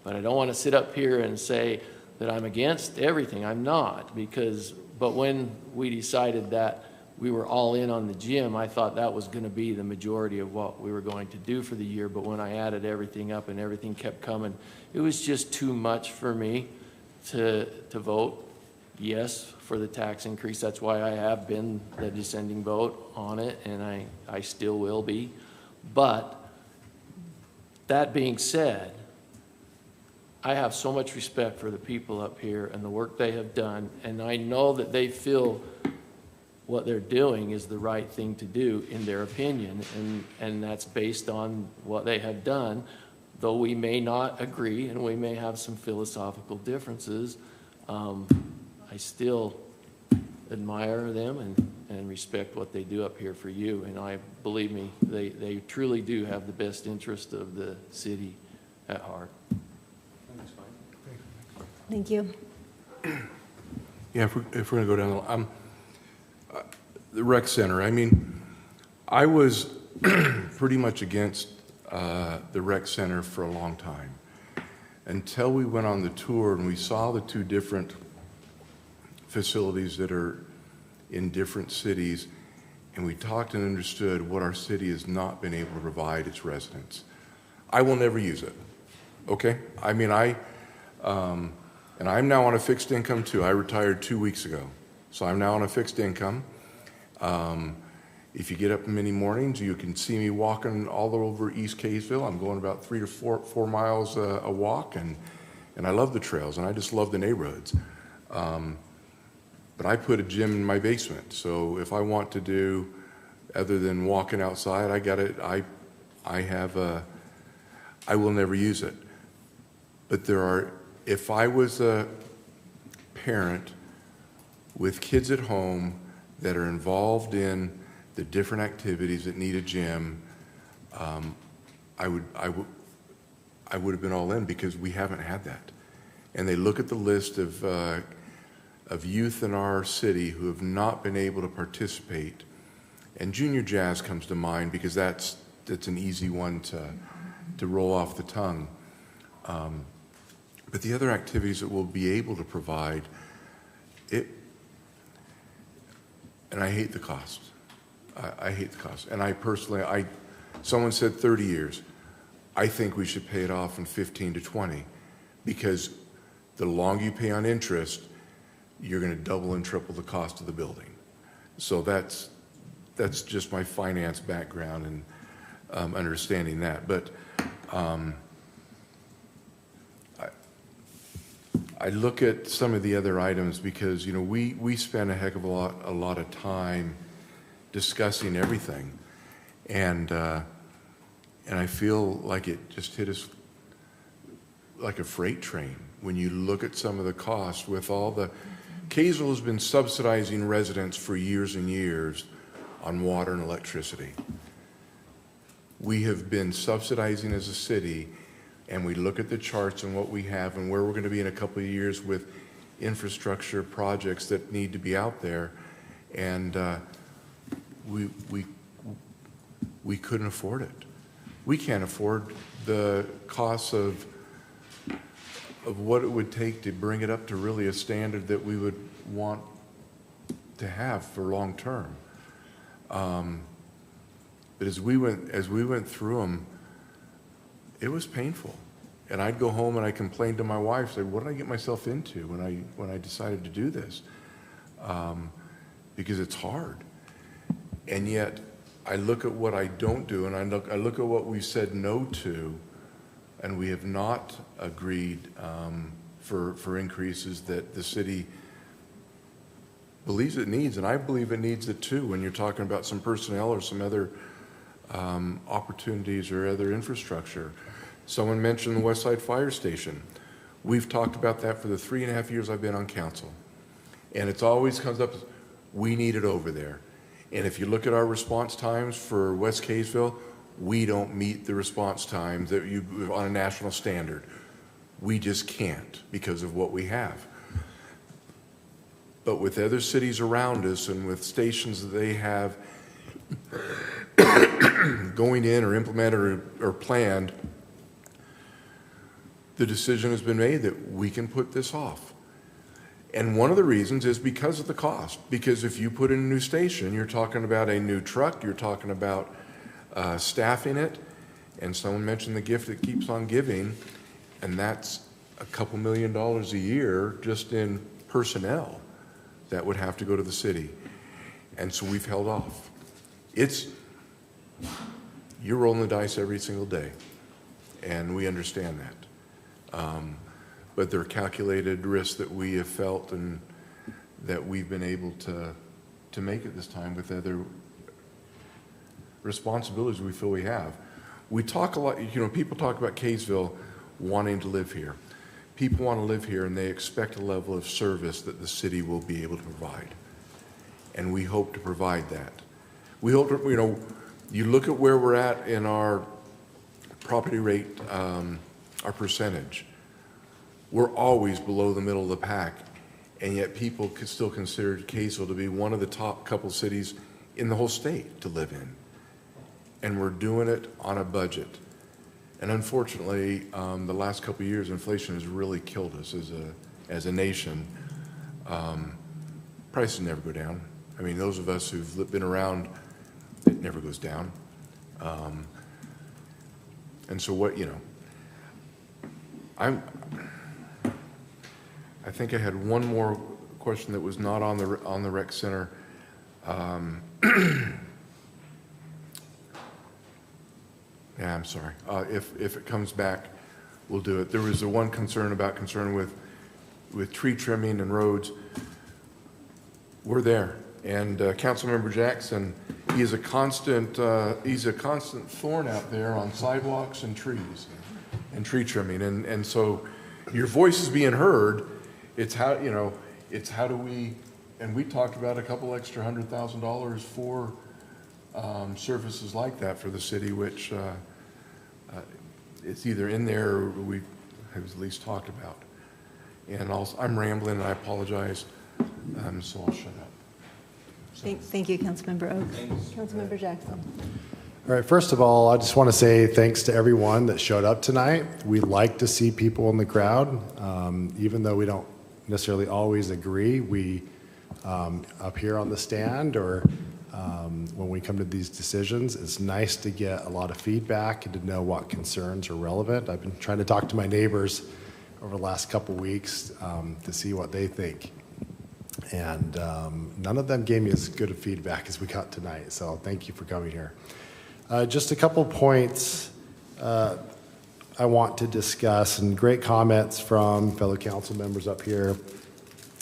But I don't want to sit up here and say that I'm against everything. I'm not, but when we decided that we were all in on the gym, I thought that was going to be the majority of what we were going to do for the year. But when I added everything up and everything kept coming, it was just too much for me to vote yes for the tax increase. That's why I have been the dissenting vote on it, and I still will be. But that being said, I have so much respect for the people up here and the work they have done, and I know that they feel what they're doing is the right thing to do in their opinion, and that's based on what they have done. Though we may not agree and we may have some philosophical differences, I still admire them and respect what they do up here for you. And I believe me, they truly do have the best interest of the city at heart. Thank you. Yeah, if we're going to go down the rec center, I mean, I was pretty much against the rec center for a long time until we went on the tour and we saw the two different facilities that are in different cities, and we talked and understood what our city has not been able to provide its residents. I will never use it, okay? I mean, and I'm now on a fixed income too. I retired 2 weeks ago, so I'm now on a fixed income. If you get up in many mornings, you can see me walking all over East Kaysville. I'm going about 3 to 4 miles a walk, and I love the trails, and I just love the neighborhoods. But I put a gym in my basement, so if I want to do, other than walking outside, I will never use it. But if I was a parent with kids at home that are involved in the different activities that need a gym, I would have been all in, because we haven't had that. And they look at the list of youth in our city who have not been able to participate, and junior jazz comes to mind because that's an easy one to roll off the tongue. But the other activities that we'll be able to provide, and I hate the cost. I hate the cost. And I personally, someone said 30 years. I think we should pay it off in 15 to 20, because the longer you pay on interest, you're going to double and triple the cost of the building. So that's just my finance background and understanding that. But I look at some of the other items because, you know, we spend a heck of a lot of time discussing everything, and I feel like it just hit us like a freight train when you look at some of the costs with all the. Kaysville has been subsidizing residents for years and years on water and electricity. We have been subsidizing as a city, and we look at the charts and what we have and where we're going to be in a couple of years with infrastructure projects that need to be out there, and we couldn't afford it. We can't afford the costs of what it would take to bring it up to really a standard that we would want to have for long term. But as we went through them, it was painful. And I'd go home and I complained to my wife, say, what did I get myself into when I decided to do this? Because it's hard. And yet, I look at what I don't do, and I look at what we've said no to, and we have not agreed for increases that the city believes it needs, and I believe it needs it too when you're talking about some personnel or some other opportunities or other infrastructure. Someone mentioned the West Side Fire Station. We've talked about that for the 3.5 years I've been on council. And it's always comes up, we need it over there. And if you look at our response times for West Kaysville, we don't meet the response times that you on a national standard. We just can't because of what we have. But with other cities around us and with stations that they have going in or implemented or planned, the decision has been made that we can put this off. And one of the reasons is because of the cost. Because if you put in a new station, you're talking about a new truck, you're talking about staffing it, and someone mentioned the gift that keeps on giving, and that's a couple $1 million a year just in personnel that would have to go to the city. And so we've held off. You're rolling the dice every single day, and we understand that. But there are calculated risks that we have felt and that we've been able to make at this time with other responsibilities we feel we have. We talk a lot, people talk about Kaysville wanting to live here. People want to live here and they expect a level of service that the city will be able to provide. And we hope to provide that. We hope to, you look at where we're at in our property rate, our percentage. We're always below the middle of the pack, and yet people could still consider Kaysville to be one of the top couple cities in the whole state to live in. And we're doing it on a budget. And unfortunately, the last couple of years, inflation has really killed us as a nation. Prices never go down. I mean, those of us who've been around, it never goes down. And so what, I think I had one more question that was not on the rec center. Yeah, I'm sorry. If it comes back, we'll do it. There was the one concern with tree trimming and roads. We're there, and Councilmember Jackson, he's a constant thorn out there on sidewalks and trees and tree trimming, and so your voice is being heard. It's how do we, and we talked about a couple extra $100,000 for services like that for the city, which it's either in there or we have at least talked about. And also, I'm rambling and I apologize, so I'll shut up. Thank you, Councilmember Oaks. Councilmember Jackson. All right, first of all, I just want to say thanks to everyone that showed up tonight. We like to see people in the crowd, even though we don't necessarily always agree. We, up here on the stand or when we come to these decisions, it's nice to get a lot of feedback and to know what concerns are relevant. I've been trying to talk to my neighbors over the last couple weeks to see what they think. And none of them gave me as good of feedback as we got tonight, so thank you for coming here. Just a couple points I want to discuss, and great comments from fellow council members up here.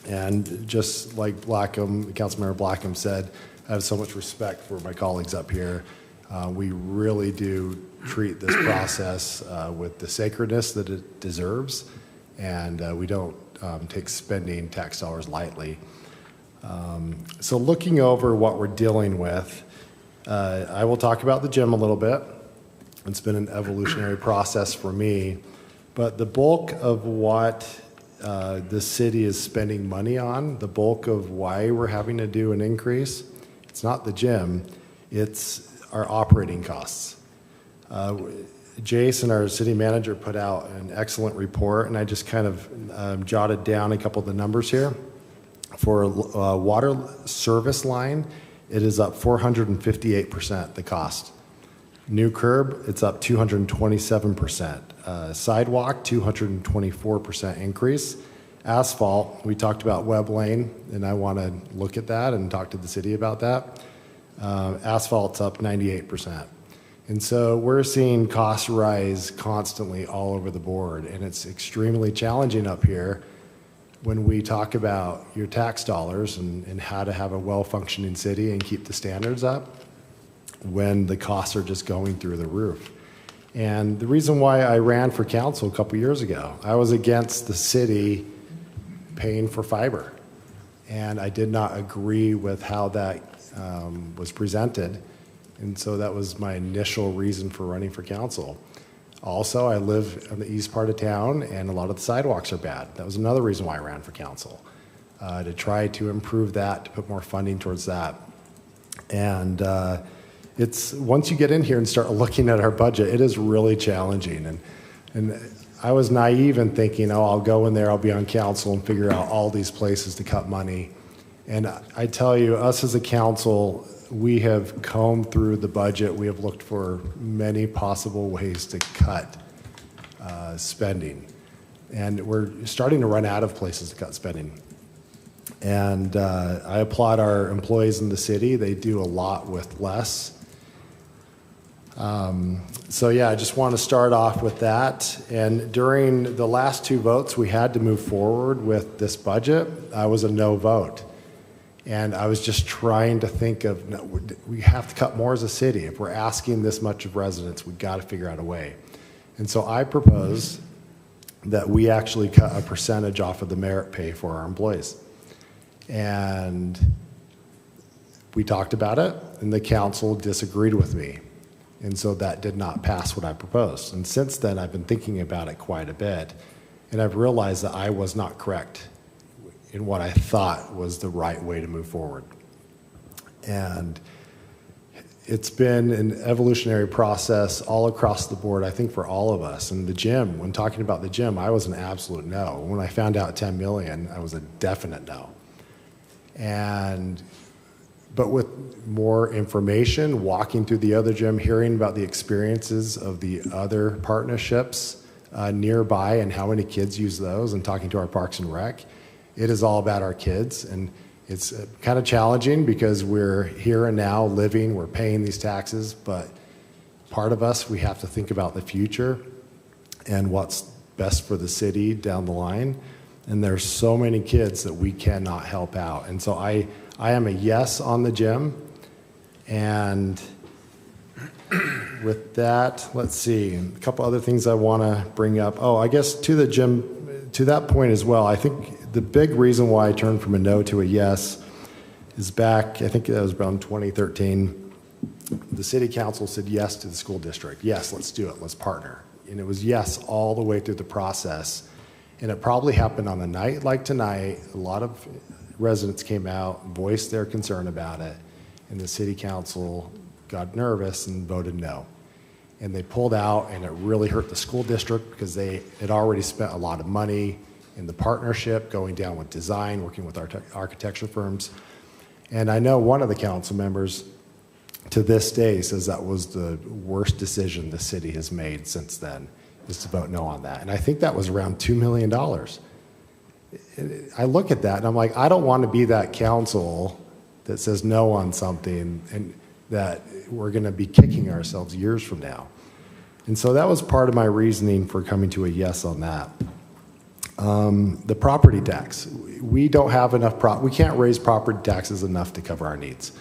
And just like Councilmember Blackham said, I have so much respect for my colleagues up here. We really do treat this process with the sacredness that it deserves, and we don't take spending tax dollars lightly. So looking over what we're dealing with, I will talk about the gym a little bit. It's been an evolutionary process for me, but the bulk of what the city is spending money on, the bulk of why we're having to do an increase, it's not the gym, it's our operating costs. Jason, our city manager, put out an excellent report, and I just kind of jotted down a couple of the numbers here. For a water service line, it is up 458%, the cost New curb, it's up 227%. Sidewalk, 224% increase. Asphalt, we talked about Webb Lane, and I want to look at that and talk to the city about that. Asphalt's up 98%. And so we're seeing costs rise constantly all over the board, and it's extremely challenging up here when we talk about your tax dollars and how to have a well-functioning city and keep the standards up when the costs are just going through the roof. And the reason why I ran for council a couple years ago, I was against the city paying for fiber. And I did not agree with how that was presented. And so that was my initial reason for running for council. Also, I live in the east part of town, and a lot of the sidewalks are bad. That was another reason why I ran for council, to try to improve that, to put more funding towards that. And it's once you get in here and start looking at our budget, it is really challenging. And I was naive in thinking, oh, I'll go in there, I'll be on council and figure out all these places to cut money. And I tell you, us as a council, we have combed through the budget. We have looked for many possible ways to cut spending. And we're starting to run out of places to cut spending. And I applaud our employees in the city. They do a lot with less. So yeah, I just want to start off with that. And during the last two votes, we had to move forward with this budget. I was a no vote. And I was just trying to think of, no, we have to cut more as a city. If we're asking this much of residents, we've got to figure out a way. And so I propose that we actually cut a percentage off of the merit pay for our employees. And we talked about it, and the council disagreed with me. And so that did not pass what I proposed. And since then, I've been thinking about it quite a bit. And I've realized that I was not correct in what I thought was the right way to move forward. And it's been an evolutionary process all across the board, I think, for all of us. And the gym, when talking about the gym, I was an absolute no. When I found out 10 million, I was a definite no. But with more information, walking through the other gym, hearing about the experiences of the other partnerships nearby and how many kids use those, and talking to our Parks and Rec, it is all about our kids. And it's kind of challenging because we're here and now living, we're paying these taxes, but part of us, we have to think about the future and what's best for the city down the line. And there's so many kids that we cannot help out. And so I am a yes on the gym. And with that, let's see, a couple other things I want to bring up. Oh, I guess to the gym, to that point as well, I think the big reason why I turned from a no to a yes is back, I think that was around 2013, the city council said yes to the school district. Yes, let's do it, let's partner. And it was yes all the way through the process. And it probably happened on a night like tonight. A lot of residents came out, voiced their concern about it, and the city council got nervous and voted no. And they pulled out, and it really hurt the school district because they had already spent a lot of money in the partnership, going down with design, working with our architecture firms. And I know one of the council members to this day says that was the worst decision the city has made since then, is to vote no on that. And I think that was around $2 million. I look at that and I'm like, I don't want to be that council that says no on something and that we're going to be kicking ourselves years from now. And so that was part of my reasoning for coming to a yes on that. The property tax. We don't have enough, we can't raise property taxes enough to cover our needs.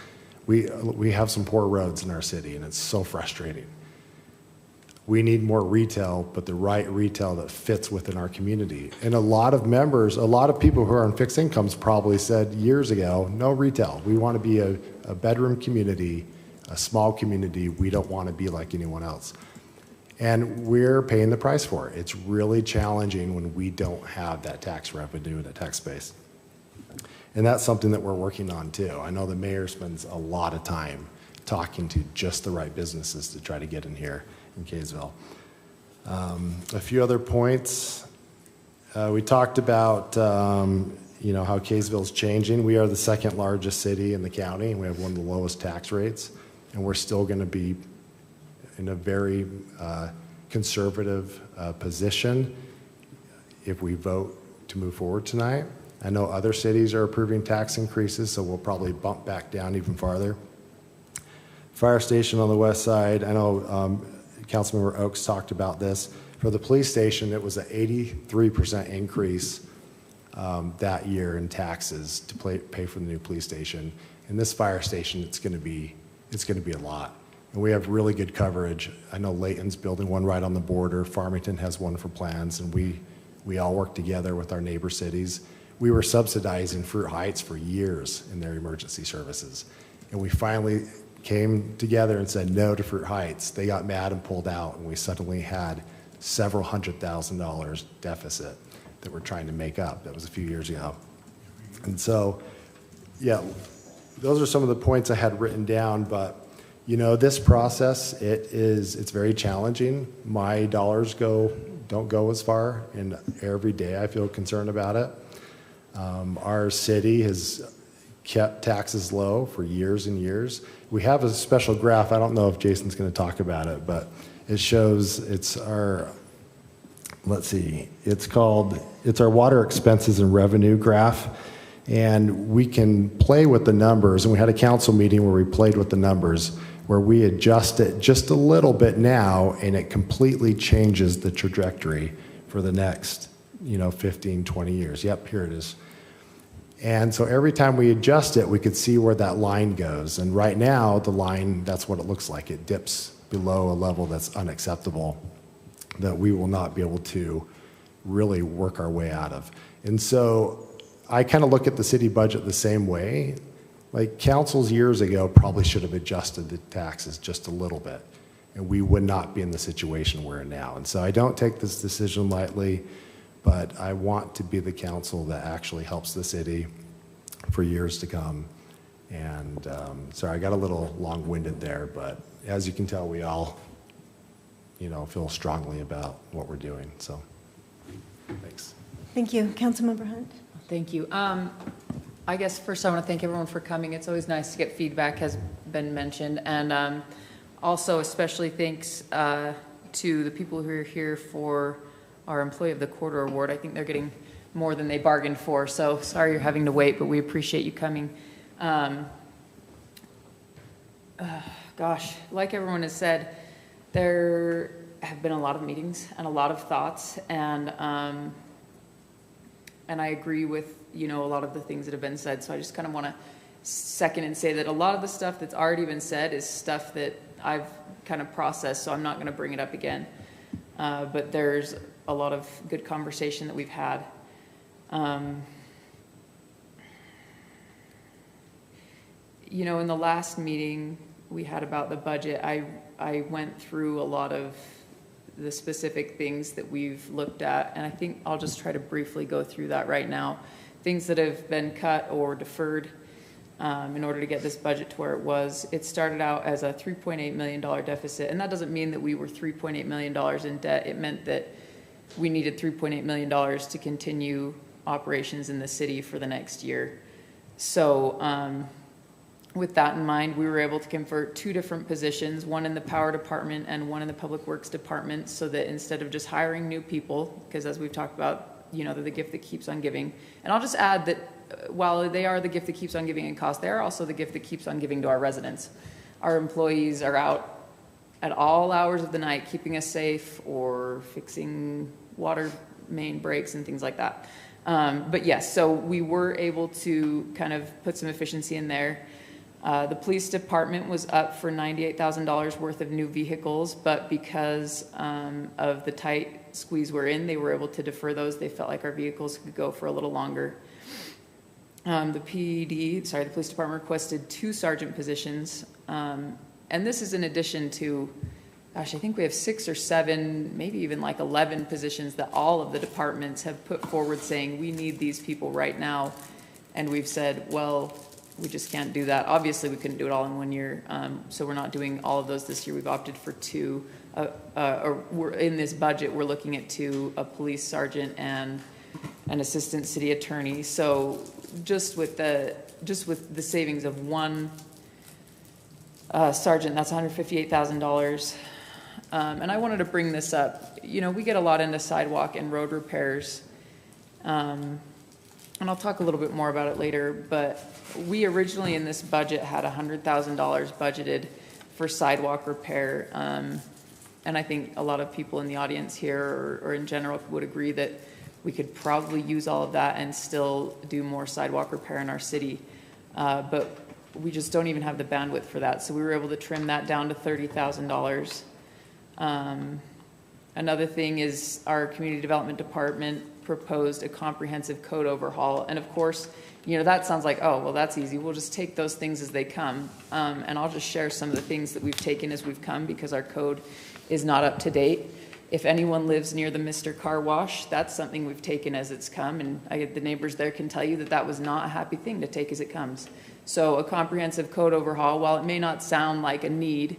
We have some poor roads in our city, and it's so frustrating. We need more retail, but the right retail that fits within our community. And a lot of members, a lot of people who are on fixed incomes probably said years ago, no retail. We want to be a bedroom community, a small community. We don't want to be like anyone else. And we're paying the price for it. It's really challenging when we don't have that tax revenue and that tax base. And that's something that we're working on too. I know the mayor spends a lot of time talking to just the right businesses to try to get in here in Kaysville. A few other points. We talked about how Kaysville's changing. We are the second largest city in the county, and we have one of the lowest tax rates, and we're still going to be in a very conservative position if we vote to move forward tonight. I know other cities are approving tax increases, so we'll probably bump back down even farther. Fire station on the west side, I know Councilmember Oakes talked about this. For the police station, it was an 83% increase that year in taxes to pay for the new police station. And this fire station, it's going to be a lot. And we have really good coverage. I know Layton's building one right on the border. Farmington has one for plans, and we all work together with our neighbor cities. We were subsidizing Fruit Heights for years in their emergency services. And we finally came together and said no to Fruit Heights. They got mad and pulled out, and we suddenly had several $100,000 deficit that we're trying to make up. That was a few years ago. And so, yeah, those are some of the points I had written down, but you know, this process, it's very challenging. My dollars don't go as far, and every day I feel concerned about it. Our city has kept taxes low for years and years. We have a special graph. I don't know if Jason's going to talk about it, but it shows it's our, let's see, it's our water expenses and revenue graph. And we can play with the numbers. And we had a council meeting where we played with the numbers, where we adjust it just a little bit now, and it completely changes the trajectory for the next, 15, 20 years. Yep, here it is. And so every time we adjust it, we could see where that line goes. And right now, the line, that's what it looks like. It dips below a level that's unacceptable, that we will not be able to really work our way out of. And so I kind of look at the city budget the same way. Like councils years ago probably should have adjusted the taxes just a little bit, and we would not be in the situation we're in now. And so I don't take this decision lightly, but I want to be the council that actually helps the city for years to come. And sorry, I got a little long-winded there, but as you can tell, we all, feel strongly about what we're doing. So, thanks. Thank you. Councilmember Hunt. Thank you. I guess first I want to thank everyone for coming. It's always nice to get feedback, has been mentioned. And also especially thanks to the people who are here for our Employee of the Quarter Award. I think they're getting more than they bargained for. So sorry you're having to wait, but we appreciate you coming. Gosh, like everyone has said, there have been a lot of meetings and a lot of thoughts, and I agree with a lot of the things that have been said. So I just kind of want to second and say that a lot of the stuff that's already been said is stuff that I've kind of processed, so I'm not going to bring it up again. But there's a lot of good conversation that we've had. In the last meeting we had about the budget, I went through a lot of the specific things that we've looked at, and I think I'll just try to briefly go through that right now. Things that have been cut or deferred in order to get this budget to where it was. It started out as a $3.8 million deficit, and that doesn't mean that we were $3.8 million in debt. It meant that we needed $3.8 million to continue operations in the city for the next year. So with that in mind, we were able to convert 2 different positions, one in the power department and one in the public works department, so that instead of just hiring new people, because as we've talked about, they're the gift that keeps on giving. And I'll just add that while they are the gift that keeps on giving in cost, they are also the gift that keeps on giving to our residents. Our employees are out at all hours of the night keeping us safe or fixing water main breaks and things like that. But yes, so we were able to kind of put some efficiency in there. The police department was up for $98,000 worth of new vehicles, but because of the tight squeeze we're in, they were able to defer those. They felt like our vehicles could go for a little longer. The police department requested 2 sergeant positions, and this is in addition to, I think we have 6 or 7, maybe even like 11 positions that all of the departments have put forward saying, we need these people right now. And we've said, well, we just can't do that. Obviously, we couldn't do it all in 1 year, so we're not doing all of those this year. We've opted for 2. We're in this budget, we're looking at 2, a police sergeant and an assistant city attorney. So just with the savings of 1 sergeant, that's $158,000. And I wanted to bring this up. You know, we get a lot into sidewalk and road repairs. And I'll talk a little bit more about it later, but we originally in this budget had $100,000 budgeted for sidewalk repair. And I think a lot of people in the audience here or in general would agree that we could probably use all of that and still do more sidewalk repair in our city. But we just don't even have the bandwidth for that. So we were able to trim that down to $30,000. Another thing is our community development department proposed a comprehensive code overhaul. And of course, you know, that sounds like, oh, well, that's easy. We'll just take those things as they come. And I'll just share some of the things that we've taken as we've come because our code is not up to date. If anyone lives near the Mr. Car Wash, that's something we've taken as it's come. And the neighbors there can tell you that that was not a happy thing to take as it comes. So a comprehensive code overhaul, while it may not sound like a need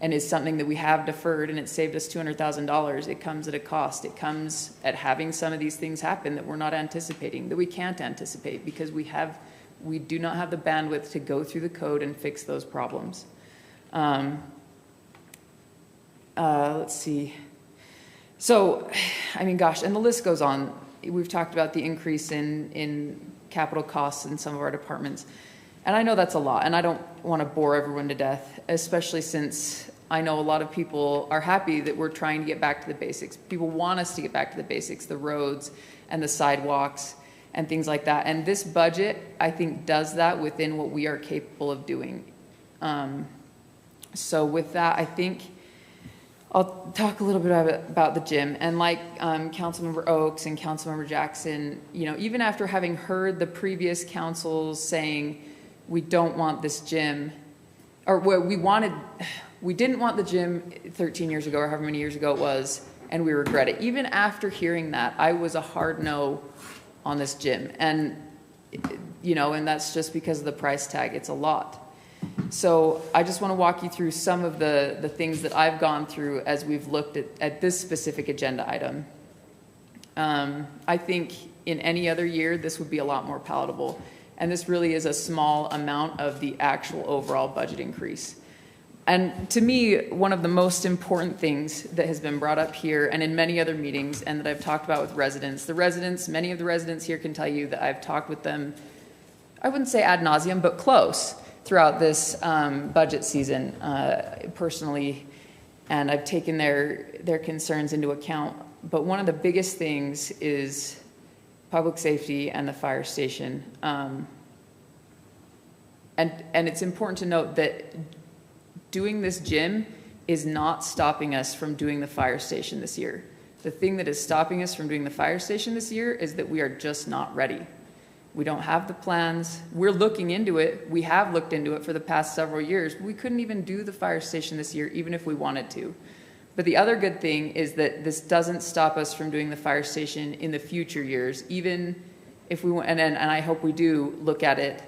and is something that we have deferred and it saved us $200,000, it comes at a cost. It comes at having some of these things happen that we're not anticipating, that we can't anticipate because we do not have the bandwidth to go through the code and fix those problems. Let's see. So, I mean, gosh, and the list goes on. We've talked about the increase in capital costs in some of our departments. And I know that's a lot, and I don't want to bore everyone to death, especially since I know a lot of people are happy that we're trying to get back to the basics. People want us to get back to the basics, the roads and the sidewalks and things like that. And this budget, I think, does that within what we are capable of doing. So with that, I think I'll talk a little bit about the gym. And like Councilmember Oakes and Councilmember Jackson, you know, even after having heard the previous councils saying, we don't want this gym, or we didn't want the gym 13 years ago or however many years ago it was, and we regret it. Even after hearing that, I was a hard no on this gym. And, you know, and that's just because of the price tag. It's a lot. So I just want to walk you through some of the things that I've gone through as we've looked at this specific agenda item. I think in any other year, this would be a lot more palatable. And this really is a small amount of the actual overall budget increase. And to me, one of the most important things that has been brought up here and in many other meetings and that I've talked about with residents, many of the residents here can tell you that I've talked with them, I wouldn't say ad nauseum, but close throughout this budget season personally. And I've taken their concerns into account. But one of the biggest things is public safety and the fire station. And it's important to note that doing this gym is not stopping us from doing the fire station this year. The thing that is stopping us from doing the fire station this year is that we are just not ready. We don't have the plans. We're looking into it. We have looked into it for the past several years. We couldn't even do the fire station this year, even if we wanted to. But the other good thing is that this doesn't stop us from doing the fire station in the future years, even if we want, and I hope we do look at it.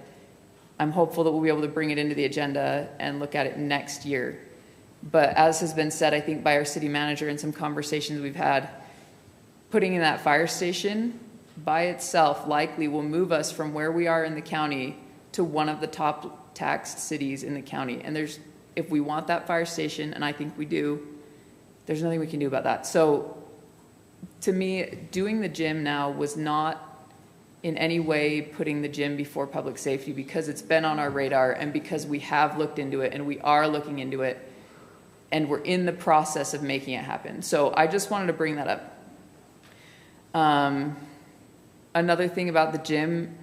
I'm hopeful that we'll be able to bring it into the agenda and look at it next year. But as has been said, I think by our city manager and some conversations we've had, putting in that fire station by itself likely will move us from where we are in the county to one of the top taxed cities in the county. And if we want that fire station, and I think we do, there's nothing we can do about that. So to me, doing the gym now was not in any way putting the gym before public safety because it's been on our radar and because we have looked into it and we are looking into it and we're in the process of making it happen. So I just wanted to bring that up. Another thing about the gym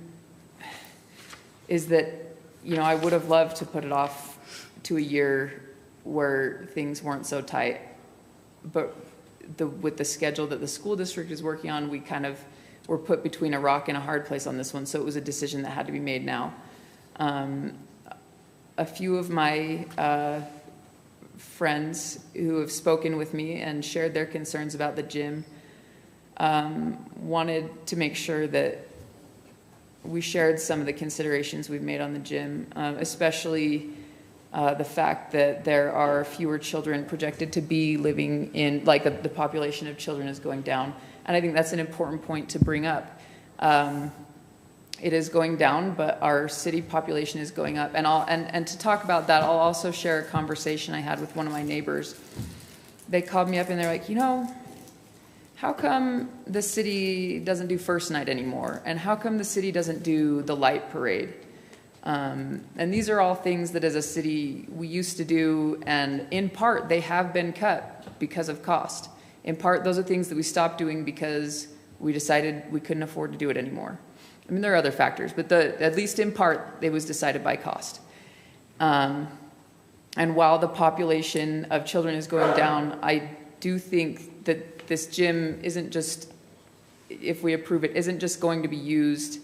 is that, you know, I would have loved to put it off to a year where things weren't so tight. But with the schedule that the school district is working on, we kind of were put between a rock and a hard place on this one. So it was a decision that had to be made now. A few of my friends who have spoken with me and shared their concerns about the gym wanted to make sure that we shared some of the considerations we've made on the gym, especially the fact that there are fewer children projected to be living in, like the population of children is going down. And I think that's an important point to bring up. It is going down, but our city population is going up. And to talk about that, I'll also share a conversation I had with one of my neighbors they called me up and they're like, you know, how come the city doesn't do first night anymore? And how come the city doesn't do the light parade? And these are all things that as a city we used to do, and in part they have been cut because of cost. In part, those are things that we stopped doing because we decided we couldn't afford to do it anymore. I mean, there are other factors, but at least in part, it was decided by cost. And while the population of children is going down, I do think that this gym isn't just, if we approve it, isn't just going to be used,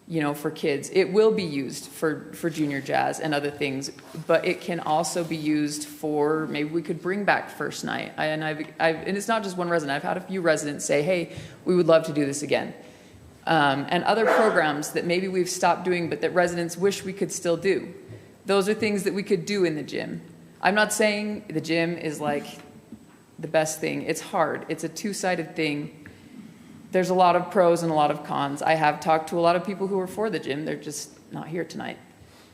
you know, for kids. It will be used for junior jazz and other things, but it can also be used for, maybe we could bring back first night. And it's not just one resident. I've had a few residents say, hey, we would love to do this again. And other programs that maybe we've stopped doing, but that residents wish we could still do. Those are things that we could do in the gym. I'm not saying the gym is like the best thing. It's hard. It's a two-sided thing. There's a lot of pros and a lot of cons. I have talked to a lot of people who are for the gym. They're just not here tonight.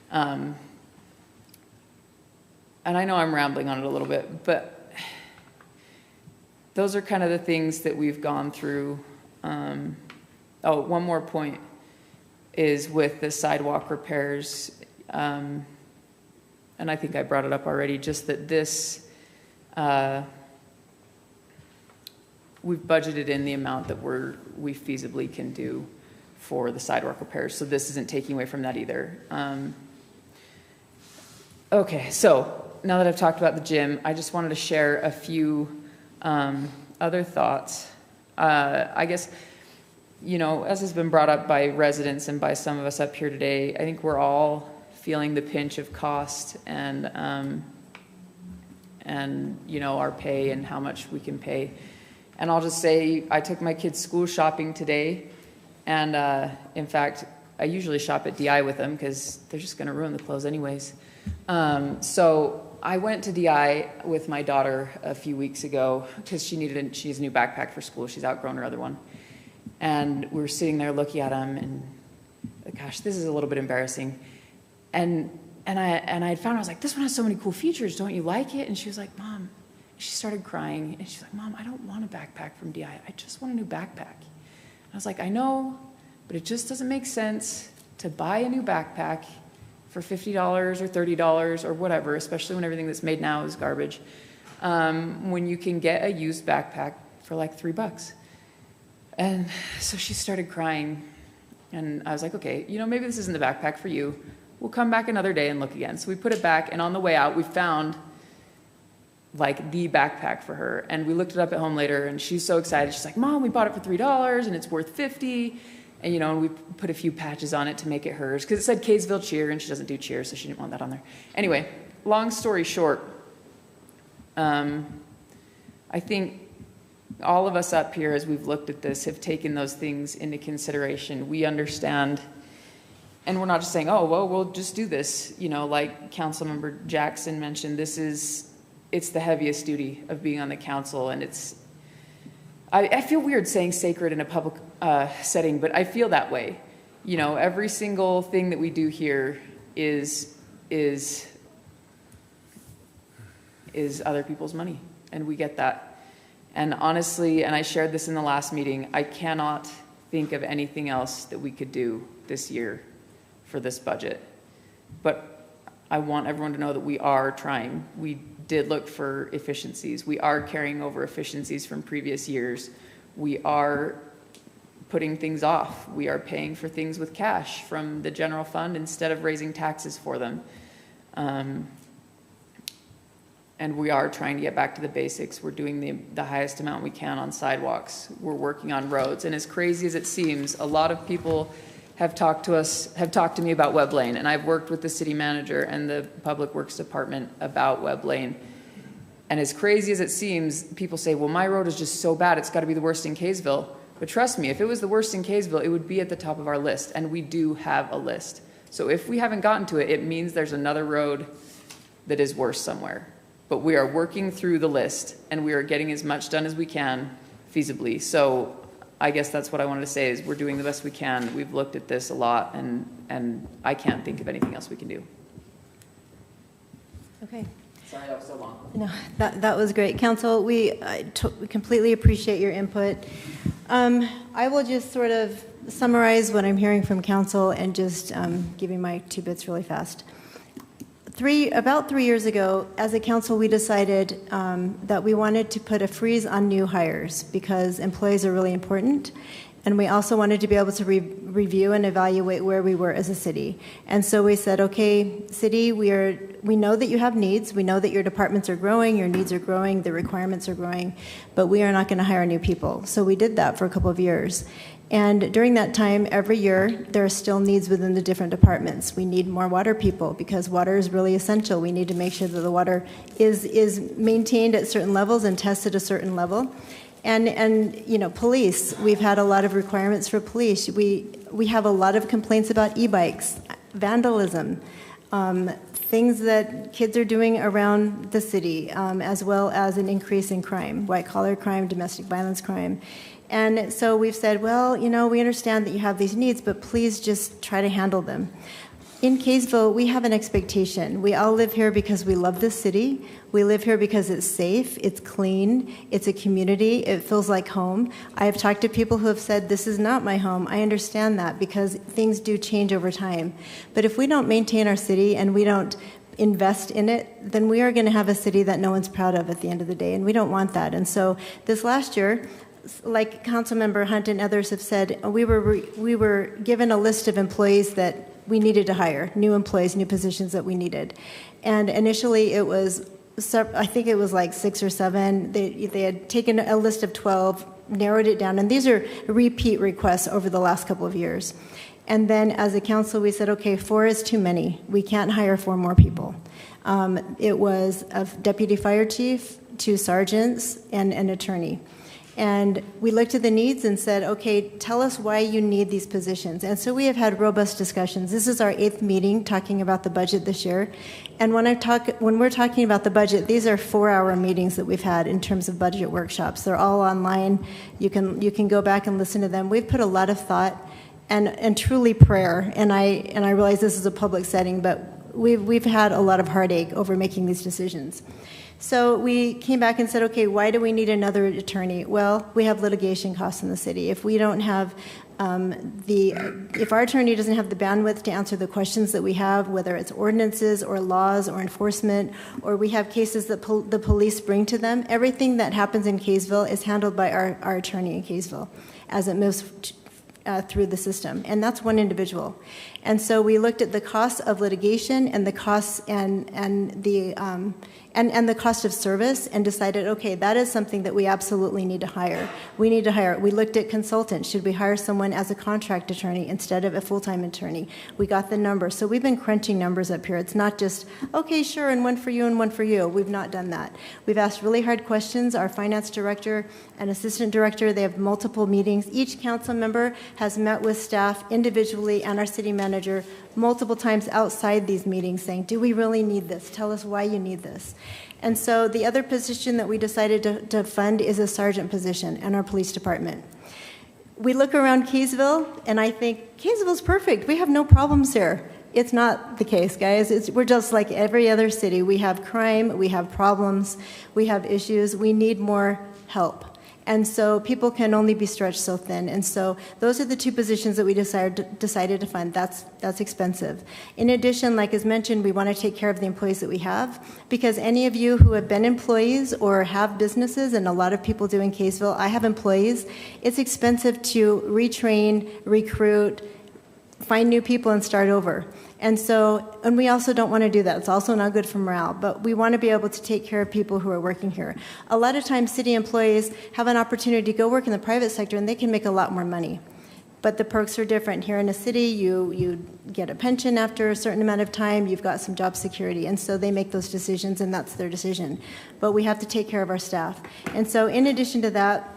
And I know I'm rambling on it a little bit, but those are kind of the things that we've gone through. Oh, one more point is with the sidewalk repairs. And I think I brought it up already, just that this, we've budgeted in the amount that we feasibly can do for the sidewalk repairs. So this isn't taking away from that either. Okay, so now that I've talked about the gym, I just wanted to share a few other thoughts. I guess, you know, as has been brought up by residents and by some of us up here today, I think we're all feeling the pinch of cost and you know, our pay and how much we can pay. And I'll just say, I took my kids school shopping today, and in fact, I usually shop at DI with them because they're just going to ruin the clothes anyways. So I went to DI with my daughter a few weeks ago because she needs a new backpack for school. She's outgrown her other one. And we were sitting there looking at them, and gosh, this is a little bit embarrassing. And I found, I was like, this one has so many cool features. Don't you like it? And she was like, Mom. She started crying, and she's like, Mom, I don't want a backpack from DI. I just want a new backpack. I was like, I know, but it just doesn't make sense to buy a new backpack for $50 or $30 or whatever, especially when everything that's made now is garbage, when you can get a used backpack for like $3. And so she started crying, and I was like, okay, you know, maybe this isn't the backpack for you. We'll come back another day and look again. So we put it back, and on the way out, we found like the backpack for her. And we looked it up at home later, and she's so excited. She's like, Mom, we bought it for $3 and it's worth $50. And, you know, and we put a few patches on it to make it hers because it said Kaysville Cheer, and she doesn't do cheer, so she didn't want that on there. Anyway, long story short, I think all of us up here, as we've looked at this, have taken those things into consideration. We understand, and we're not just saying, oh, well, we'll just do this. You know, like Councilmember Jackson mentioned, it's the heaviest duty of being on the council, and I feel weird saying sacred in a public setting, but I feel that way. You know, every single thing that we do here is other people's money, and we get that. And honestly, and I shared this in the last meeting, I cannot think of anything else that we could do this year for this budget. But I want everyone to know that we are trying. We did look for efficiencies. We are carrying over efficiencies from previous years. We are putting things off. We are paying for things with cash from the general fund instead of raising taxes for them. And we are trying to get back to the basics. We're doing the highest amount we can on sidewalks. We're working on roads. And as crazy as it seems, a lot of people have talked to me about Webb Lane, and I've worked with the city manager and the Public Works Department about Webb Lane. And as crazy as it seems, people say, well, my road is just so bad, it's got to be the worst in Kaysville. But trust me, if it was the worst in Kaysville, it would be at the top of our list, and we do have a list. So if we haven't gotten to it, it means there's another road that is worse somewhere. But we are working through the list, and we are getting as much done as we can feasibly. So I guess that's what I wanted to say is we're doing the best we can. We've looked at this a lot, and I can't think of anything else we can do. Okay. Sorry that was so long. No, that was great. Council, we completely appreciate your input. I will just sort of summarize what I'm hearing from council and just give you my 2 bits really fast. About 3 years ago, as a council, we decided that we wanted to put a freeze on new hires because employees are really important. And we also wanted to be able to review and evaluate where we were as a city. And so we said, okay, city, we know that you have needs. We know that your departments are growing, your needs are growing, the requirements are growing, but we are not going to hire new people. So we did that for a couple of years. And during that time, every year, there are still needs within the different departments. We need more water people because water is really essential. We need to make sure that the water is maintained at certain levels and tested at a certain level. And you know, police, we've had a lot of requirements for police. We have a lot of complaints about e-bikes, vandalism, things that kids are doing around the city, as well as an increase in crime, white-collar crime, domestic violence crime. And so we've said, well, you know, we understand that you have these needs, but please just try to handle them. In Kaysville, we have an expectation. We all live here because we love this city. We live here because it's safe, it's clean, it's a community, it feels like home. I have talked to people who have said, this is not my home. I understand that because things do change over time. But if we don't maintain our city and we don't invest in it, then we are going to have a city that no one's proud of at the end of the day, and we don't want that. And so this last year, like Councilmember Hunt and others have said, we were given a list of employees that we needed to hire, new employees, new positions that we needed. And initially it was, I think it was like 6 or 7. They had taken a list of 12, narrowed it down, and these are repeat requests over the last couple of years. And then as a council, we said, okay, 4 is too many. We can't hire 4 more people. It was a deputy fire chief, 2 sergeants, and an attorney. And we looked at the needs and said, okay, tell us why you need these positions. And so we have had robust discussions. This is our 8th meeting talking about the budget this year. And when we're talking about the budget, these are 4-hour meetings that we've had in terms of budget workshops. They're all online. You can go back and listen to them. We've put a lot of thought and truly prayer. And I realize this is a public setting, but we've had a lot of heartache over making these decisions. So we came back and said, okay, why do we need another attorney? Well, we have litigation costs in the city. If we don't have if our attorney doesn't have the bandwidth to answer the questions that we have, whether it's ordinances or laws or enforcement, or we have cases that the police bring to them, everything that happens in Kaysville is handled by our attorney in Kaysville as it moves through the system, and that's one individual. And so we looked at the costs of litigation and the costs and the cost of service and decided, okay, that is something that we absolutely need to hire. We need to hire. We looked at consultants. Should we hire someone as a contract attorney instead of a full-time attorney? We got the number. So we've been crunching numbers up here. It's not just, okay, sure, and one for you and one for you. We've not done that. We've asked really hard questions. Our finance director and assistant director, they have multiple meetings. Each council member has met with staff individually and our city manager multiple times outside these meetings saying, do we really need this? Tell us why you need this. And so the other position that we decided to fund is a sergeant position in our police department. We look around Kaysville, and I think Kaysville's perfect. We have no problems here. It's not the case, guys. We're just like every other city. We have crime, we have problems, we have issues. We need more help. And so people can only be stretched so thin. And so those are the 2 positions that we decided to fund. That's expensive. In addition, like as mentioned, we want to take care of the employees that we have, because any of you who have been employees or have businesses, and a lot of people do in Kaysville, I have employees, it's expensive to retrain, recruit, find new people and start over. And we also don't want to do that. It's also not good for morale, but we want to be able to take care of people who are working here. A lot of times city employees have an opportunity to go work in the private sector and they can make a lot more money. But the perks are different. Here in a city, you get a pension after a certain amount of time, you've got some job security, and so they make those decisions and that's their decision. But we have to take care of our staff. And so in addition to that,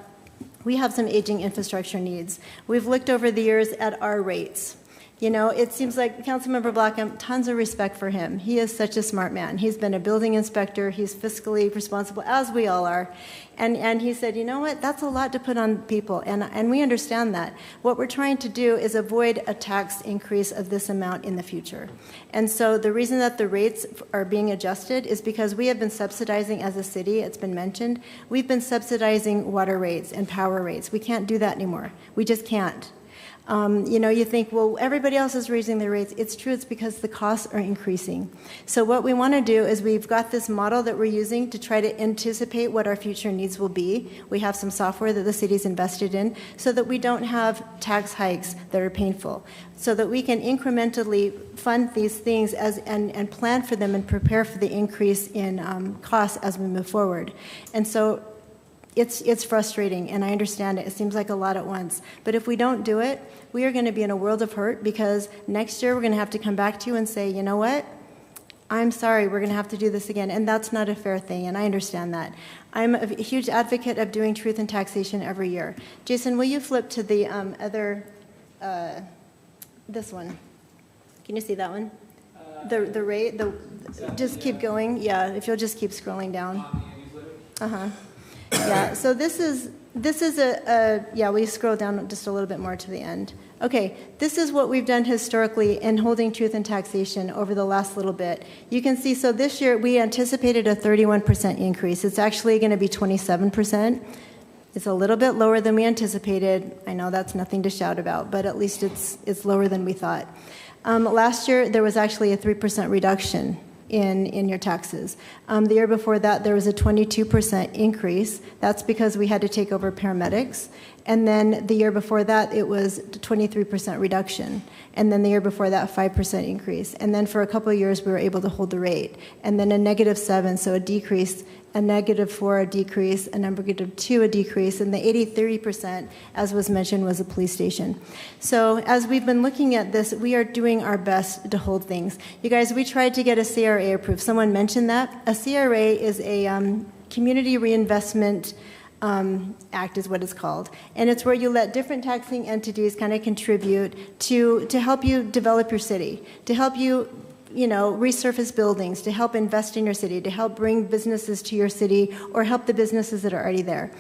we have some aging infrastructure needs. We've looked over the years at our rates. You know, it seems like Councilmember Blackham, tons of respect for him. He is such a smart man. He's been a building inspector. He's fiscally responsible, as we all are. And he said, you know what, that's a lot to put on people, and we understand that. What we're trying to do is avoid a tax increase of this amount in the future. And so the reason that the rates are being adjusted is because we have been subsidizing as a city, it's been mentioned, we've been subsidizing water rates and power rates. We can't do that anymore. We just can't. You know, you think, well, everybody else is raising their rates. It's true, it's because the costs are increasing. So what we want to do is we've got this model that we're using to try to anticipate what our future needs will be. We have some software that the city's invested in so that we don't have tax hikes that are painful, so that we can incrementally fund these things and plan for them and prepare for the increase in costs as we move forward. And so it's frustrating, and I understand it. It seems like a lot at once. But if we don't do it, we are going to be in a world of hurt, because next year we're going to have to come back to you and say, you know what? I'm sorry, we're going to have to do this again. And that's not a fair thing, and I understand that. I'm a huge advocate of doing truth and taxation every year. Jason, will you flip to the other, this one? Can you see that one? The rate, just keep going. Yeah, if you'll just keep scrolling down. Uh-huh. Yeah, so this is yeah, we scroll down just a little bit more to the end. Okay, this is what we've done historically in holding truth and taxation over the last little bit. You can see, so this year we anticipated a 31% increase. It's actually going to be 27%. It's a little bit lower than we anticipated. I know that's nothing to shout about, but at least it's lower than we thought. Last year, there was actually a 3% reduction in your taxes. The year before that, there was a 22% increase. That's because we had to take over paramedics. And then the year before that, it was 23% reduction. And then the year before that, 5% increase. And then for a couple of years, we were able to hold the rate. And then a -7, so a decrease, a -4, a decrease, a -2, a decrease, and the 83%, as was mentioned, was a police station. So as we've been looking at this, we are doing our best to hold things. You guys, we tried to get a CRA approved. Someone mentioned that. A CRA is a Community Reinvestment Act is what it's called. And it's where you let different taxing entities kind of contribute to help you develop your city, to help you resurface buildings, to help invest in your city, to help bring businesses to your city, or help the businesses that are already there.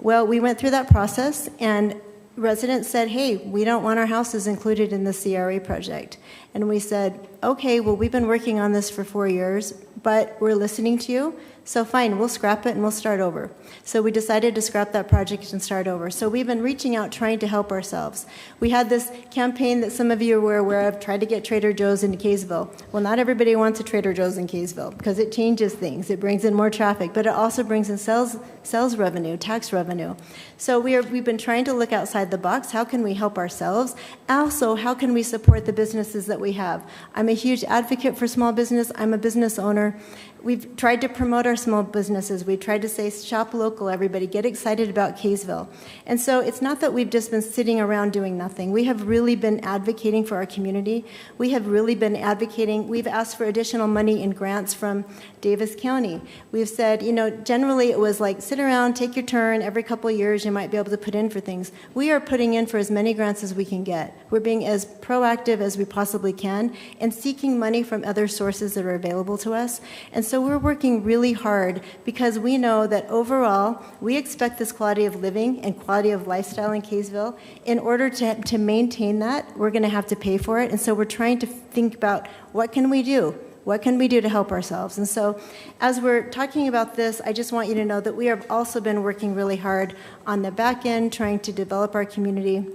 Well, we went through that process, and residents said, hey, we don't want our houses included in the CRA project. And we said, okay, well, we've been working on this for 4 years, but we're listening to you. So fine, we'll scrap it and we'll start over. So we decided to scrap that project and start over. So we've been reaching out, trying to help ourselves. We had this campaign that some of you were aware of, tried to get Trader Joe's into Kaysville. Well, not everybody wants a Trader Joe's in Kaysville because it changes things. It brings in more traffic, but it also brings in sales revenue, tax revenue. So we've been trying to look outside the box. How can we help ourselves? Also, how can we support the businesses that we have? I'm a huge advocate for small business. I'm a business owner. We've tried to promote our small businesses. We've tried to say, shop local, everybody. Get excited about Kaysville. And so it's not that we've just been sitting around doing nothing. We have really been advocating for our community. We have really been advocating. We've asked for additional money in grants from Davis County. We've said, generally it was like, sit around, take your turn. Every couple of years you might be able to put in for things. We are putting in for as many grants as we can get. We're being as proactive as we possibly can and seeking money from other sources that are available to us. And so we're working really hard because we know that overall, we expect this quality of living and quality of lifestyle in Kaysville. In order to maintain that, we're going to have to pay for it. And so we're trying to think about what can we do? What can we do to help ourselves? And so as we're talking about this, I just want you to know that we have also been working really hard on the back end, trying to develop our community.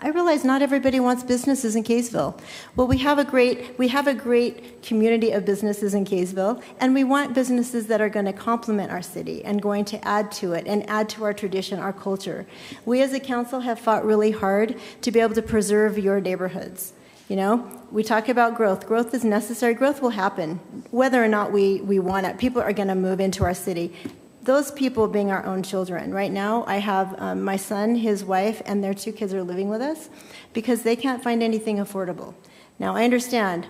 I realize not everybody wants businesses in Kaysville. Well, we have a great community of businesses in Kaysville, and we want businesses that are going to complement our city and going to add to it and add to our tradition, our culture. We as a council have fought really hard to be able to preserve your neighborhoods. We talk about growth. Growth is necessary. Growth will happen whether or not we want it. People are going to move into our city. Those people being our own children. Right now, I have my son, his wife, and their 2 kids are living with us because they can't find anything affordable. Now, I understand,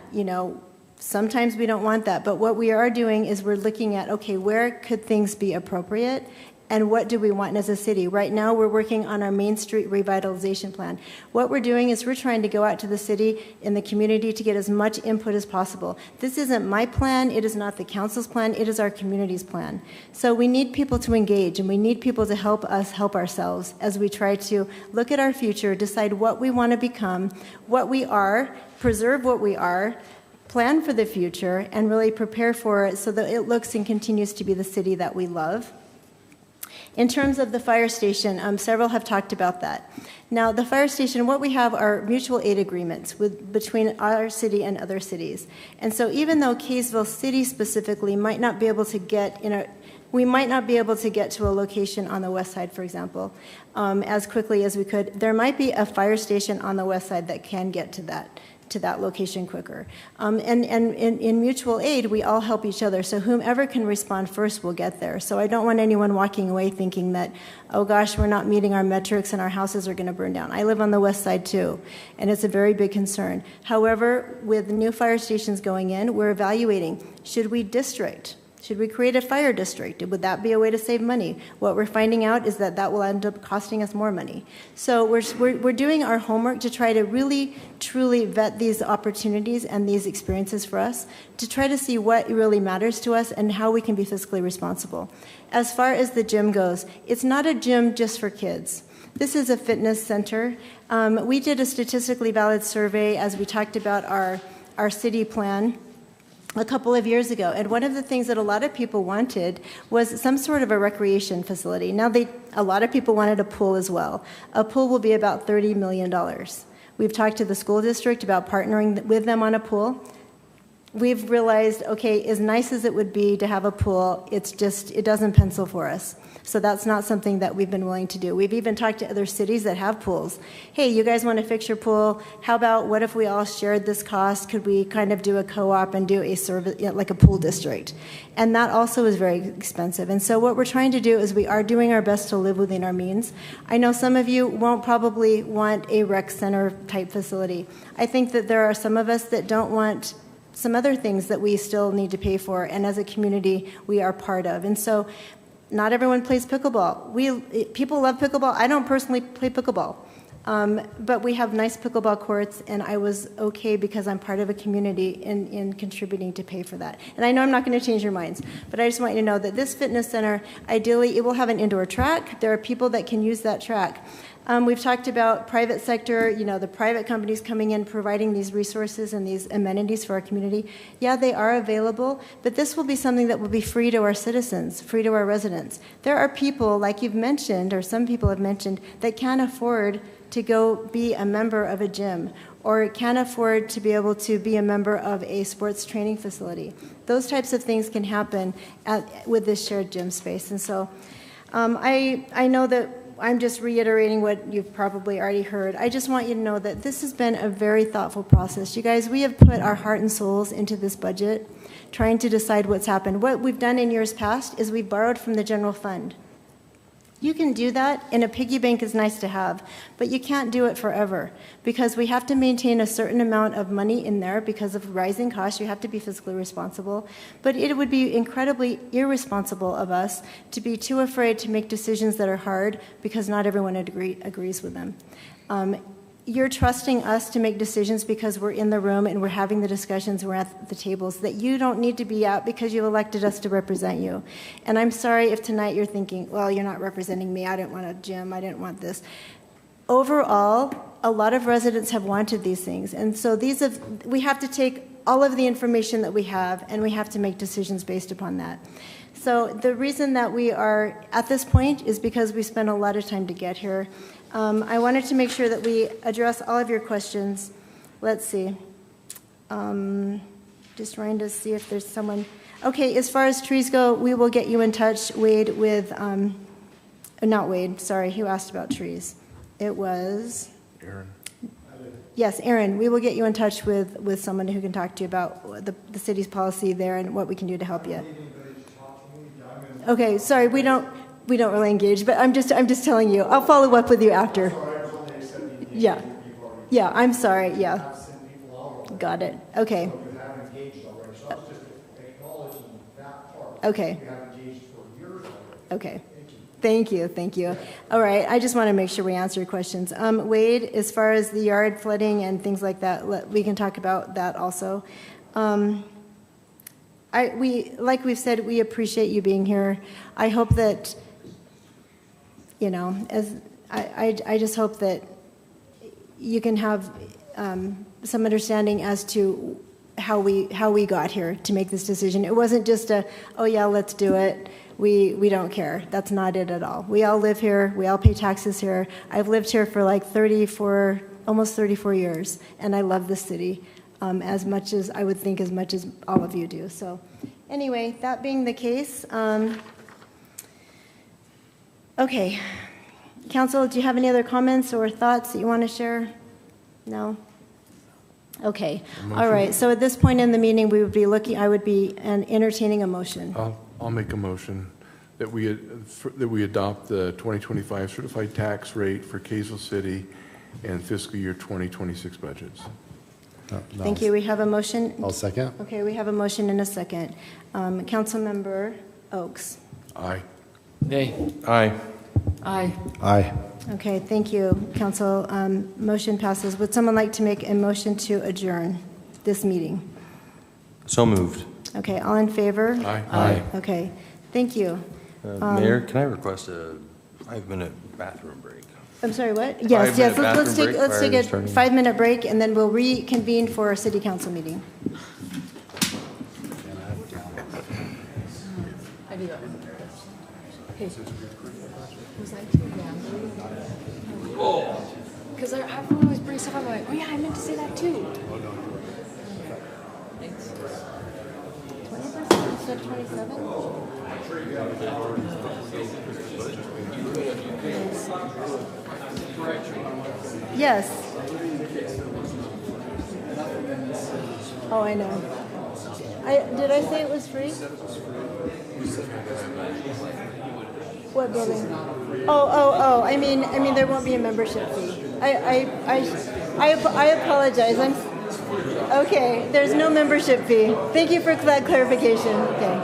sometimes we don't want that, but what we are doing is we're looking at, okay, where could things be appropriate? and what do we want as a city. Right now, we're working on our Main Street revitalization plan. What we're doing is we're trying to go out to the city and the community to get as much input as possible. This isn't my plan, it is not the council's plan, it is our community's plan. So we need people to engage, and we need people to help us help ourselves as we try to look at our future, decide what we want to become, what we are, preserve what we are, plan for the future, and really prepare for it so that it looks and continues to be the city that we love. In terms of the fire station, several have talked about that. Now, the fire station, what we have are mutual aid agreements between our city and other cities. And so even though Kaysville City specifically might not be able to get we might not be able to get to a location on the west side, for example, as quickly as we could. There might be a fire station on the west side that can get to that location quicker. And in mutual aid, we all help each other. So whomever can respond first will get there. So I don't want anyone walking away thinking that, oh gosh, we're not meeting our metrics and our houses are going to burn down. I live on the west side too, and it's a very big concern. However, with new fire stations going in, we're evaluating, should we district? Should we create a fire district? Would that be a way to save money? What we're finding out is that that will end up costing us more money. So we're doing our homework to try to really, truly vet these opportunities and these experiences for us, to try to see what really matters to us and how we can be fiscally responsible. As far as the gym goes, it's not a gym just for kids. This is a fitness center. We did a statistically valid survey as we talked about our city plan a couple of years ago, and one of the things that a lot of people wanted was some sort of a recreation facility. Now, a lot of people wanted a pool as well. A pool will be about $30 million. We've talked to the school district about partnering with them on a pool. We've realized, okay, as nice as it would be to have a pool, it doesn't pencil for us. So that's not something that we've been willing to do. We've even talked to other cities that have pools. Hey, you guys want to fix your pool? How about what if we all shared this cost? Could we kind of do a co-op and do a service, like a pool district? And that also is very expensive. And so what we're trying to do is we are doing our best to live within our means. I know some of you won't probably want a rec center type facility. I think that there are some of us that don't want some other things that we still need to pay for, and as a community, we are part of. And so not everyone plays pickleball. People love pickleball. I don't personally play pickleball, but we have nice pickleball courts, and I was okay because I'm part of a community in contributing to pay for that. And I know I'm not going to change your minds, but I just want you to know that this fitness center, ideally, it will have an indoor track. There are people that can use that track. We've talked about private sector, the private companies coming in, providing these resources and these amenities for our community. Yeah, they are available, but this will be something that will be free to our citizens, free to our residents. There are people, like you've mentioned, or some people have mentioned, that can't afford to go be a member of a gym, or can't afford to be able to be a member of a sports training facility. Those types of things can happen with this shared gym space. And so I know that I'm just reiterating what you've probably already heard. I just want you to know that this has been a very thoughtful process. You guys, we have put our heart and souls into this budget, trying to decide what's happened. What we've done in years past is we've borrowed from the general fund. You can do that, and a piggy bank is nice to have, but you can't do it forever because we have to maintain a certain amount of money in there because of rising costs. You have to be fiscally responsible, but it would be incredibly irresponsible of us to be too afraid to make decisions that are hard because not everyone agrees with them. You're trusting us to make decisions because we're in the room and we're having the discussions, we're at the tables, that you don't need to be at because you've elected us to represent you. And I'm sorry if tonight you're thinking, well, you're not representing me, I didn't want a gym, I didn't want this. Overall, a lot of residents have wanted these things, and so we have to take all of the information that we have and we have to make decisions based upon that. So the reason that we are at this point is because we spent a lot of time to get here. I wanted to make sure that we address all of your questions. Let's see. Just trying to see if there's someone. Okay, as far as trees go, we will get you in touch, Wade, with, not Wade, sorry, who asked about trees? It was? Aaron. Yes, Aaron, we will get you in touch with someone who can talk to you about the city's policy there and what we can do to help you. Okay, sorry, we don't really engage, but I'm just telling you. I'll follow up with you after. Yeah. Yeah, I'm sorry. Yeah. Got it. Okay. Okay. Okay. Thank you, thank you. All right, I just want to make sure we answer your questions. Wade, as far as the yard flooding and things like that, we can talk about that also. Like we've said, we appreciate you being here. I hope that, you know, I just hope that you can have some understanding as to how we got here to make this decision. It wasn't just oh yeah, let's do it. We don't care. That's not it at all. We all live here. We all pay taxes here. I've lived here for like almost 34 years, and I love this city as much as I would think as much as all of you do. So anyway, that being the case, okay. Council, do you have any other comments or thoughts that you want to share? No? Okay. All right. So at this point in the meeting, I would be entertaining a motion. I'll make a motion that we adopt the 2025 certified tax rate for Kaysville City and fiscal year 2026 budgets. Thank you. We have a motion. I'll second. Okay, we have a motion and a second. Councilmember Oakes. Aye. Nay. Aye. Aye. Aye. Okay, thank you, Council. Motion passes. Would someone like to make a motion to adjourn this meeting? So moved. Okay, all in favor? Aye. Aye. Okay, thank you. Mayor, can I request a 5-minute bathroom break? I'm sorry, what? Yes, 5-minute let's bathroom let's break take prior a to starting. 5-minute break, and then we'll reconvene for our city council meeting. I do that. Hey, was I too rambling? Because everyone always brings stuff up. I'm like, oh yeah, I meant to say that too. Thanks. 20% instead of 27? Yes. Oh, I know. Did I say it was free? What building? Oh. I mean, there won't be a membership fee. I apologize. Okay. There's no membership fee. Thank you for that clarification. Okay.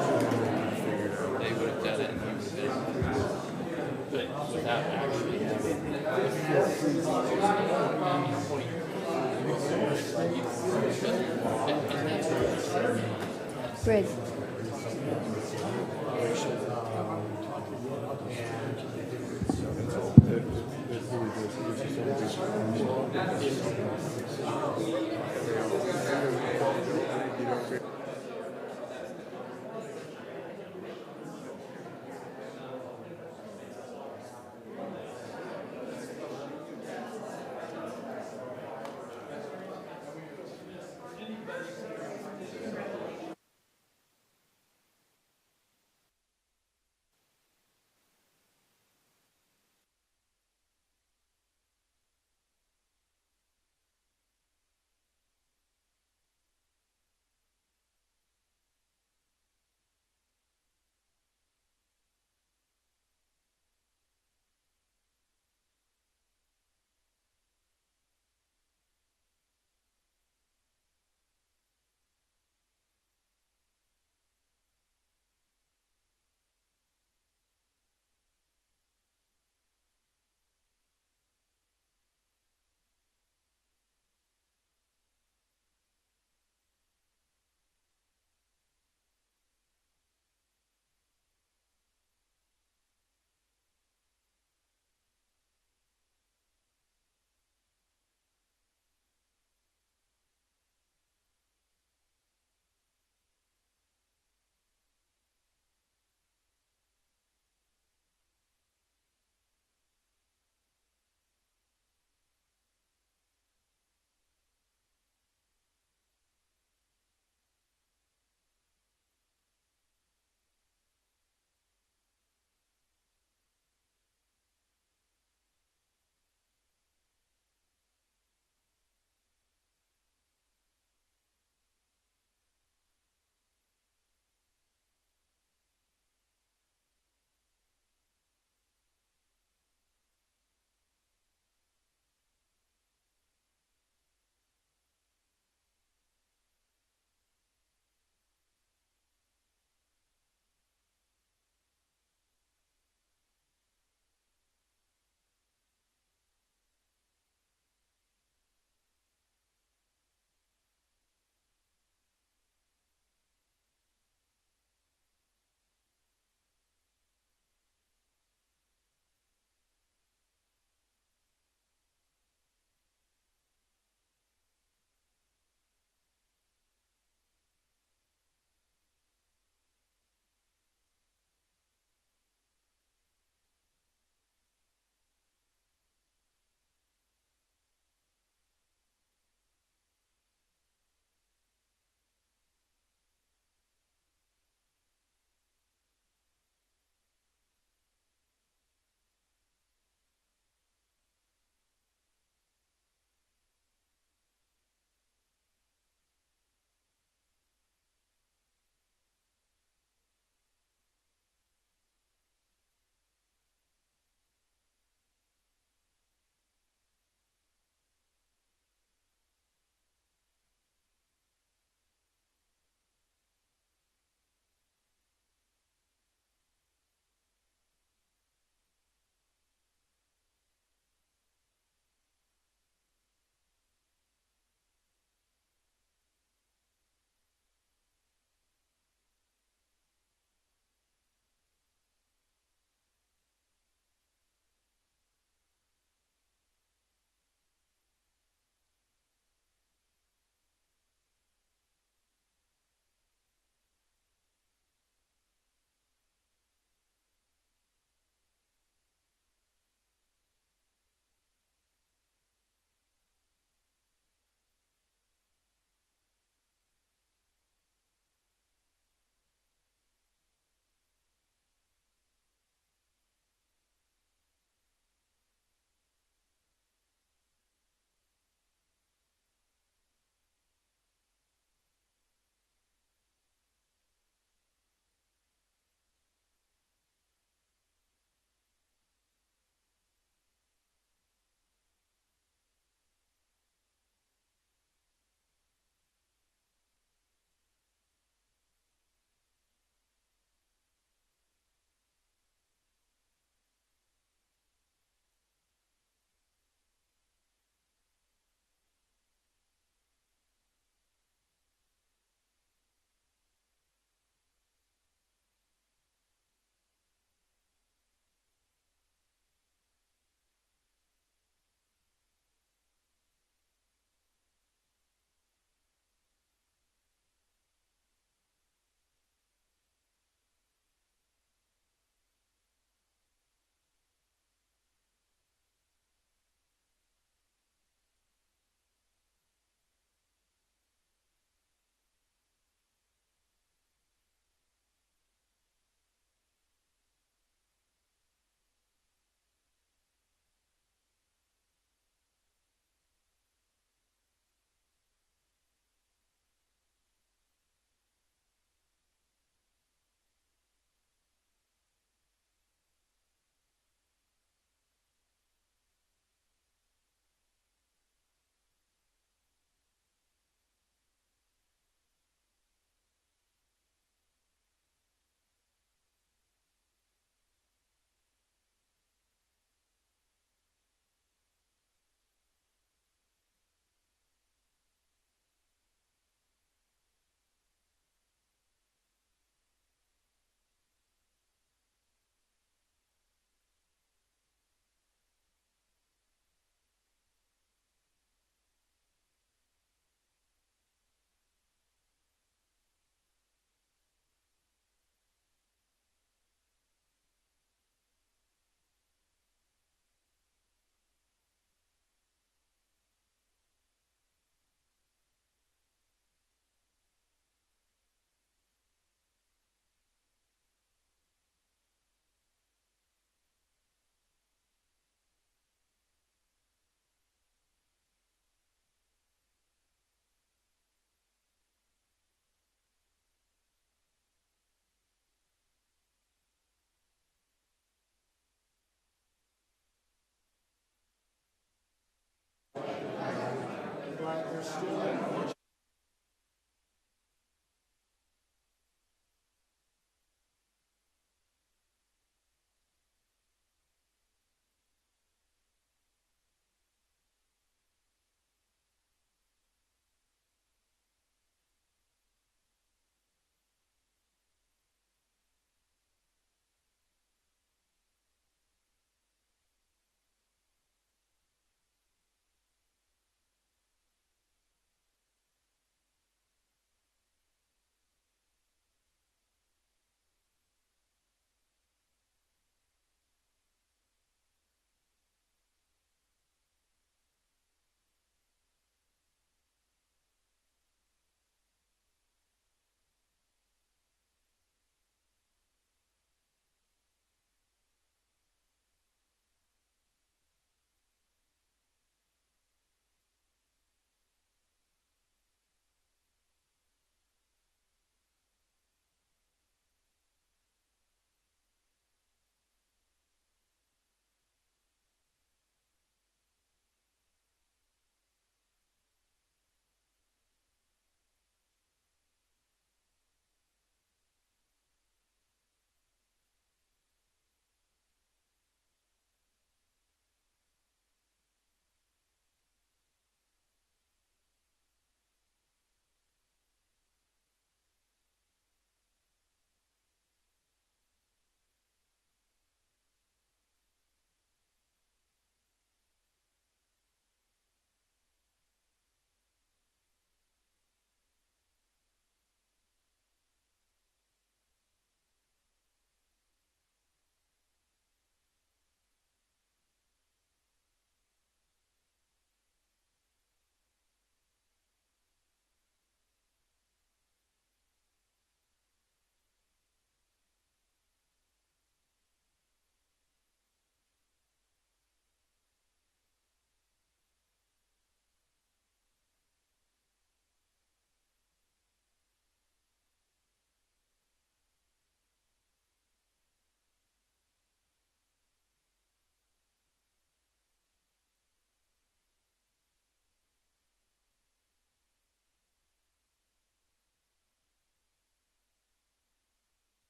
Great.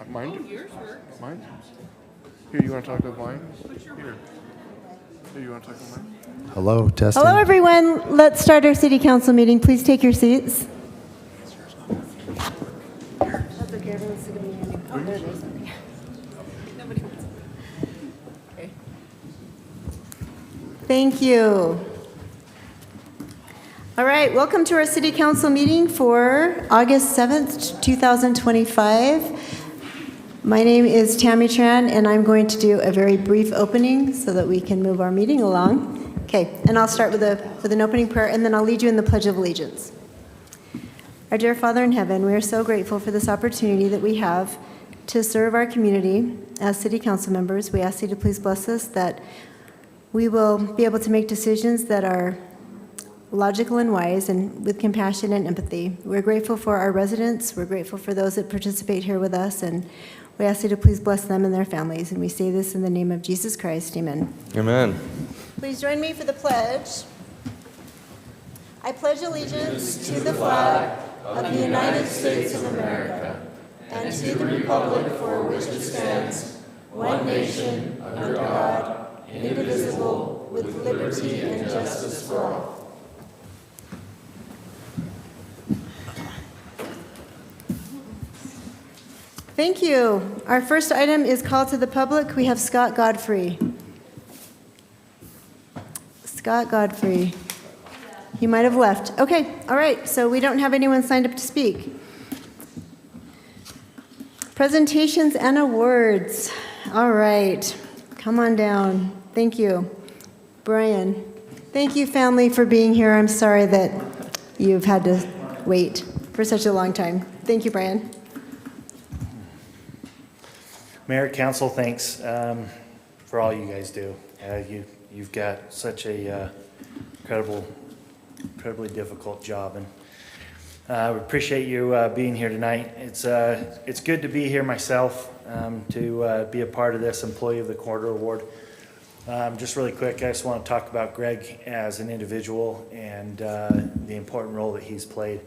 Mine? Oh, yours works. Mine? Here, you want to talk to mine? Here. Here, you want to talk to mine? Hello, testing. Hello, everyone. Let's start our city council meeting. Please take your seats. That's okay. Everyone's sitting in. Oh, there it is. Nobody wants it. Okay. Thank you. All right, welcome to our city council meeting for August 7th, 2025. My name is Tammy Tran, and I'm going to do a very brief opening so that we can move our meeting along. Okay, and I'll start with an opening prayer, and then I'll lead you in the Pledge of Allegiance. Our dear Father in heaven, we are so grateful for this opportunity that we have to serve our community as city council members. We ask you to please bless us, that we will be able to make decisions that are logical and wise and with compassion and empathy. We're grateful for our residents. We're grateful for those that participate here with us, and we ask you to please bless them and their families. And we say this in the name of Jesus Christ. Amen. Amen. Please join me for the pledge. I pledge allegiance to the flag of the United States of America and to the republic for which it stands, one nation, under God, indivisible, with liberty and justice for all. Thank you. Our first item is call to the public. We have Scott Godfrey. Scott Godfrey. He might have left. Okay, all right. So we don't have anyone signed up to speak. Presentations and awards. All right. Come on down. Thank you. Brian. Thank you, family, for being here. I'm sorry that you've had to wait for such a long time. Thank you, Brian. Mayor, Council, thanks for all you guys do. You've got such a incredibly difficult job, and we appreciate you being here tonight. It's good to be here myself, to be a part of this Employee of the Quarter Award. Just really quick, I just want to talk about Greg as an individual and the important role that he's played.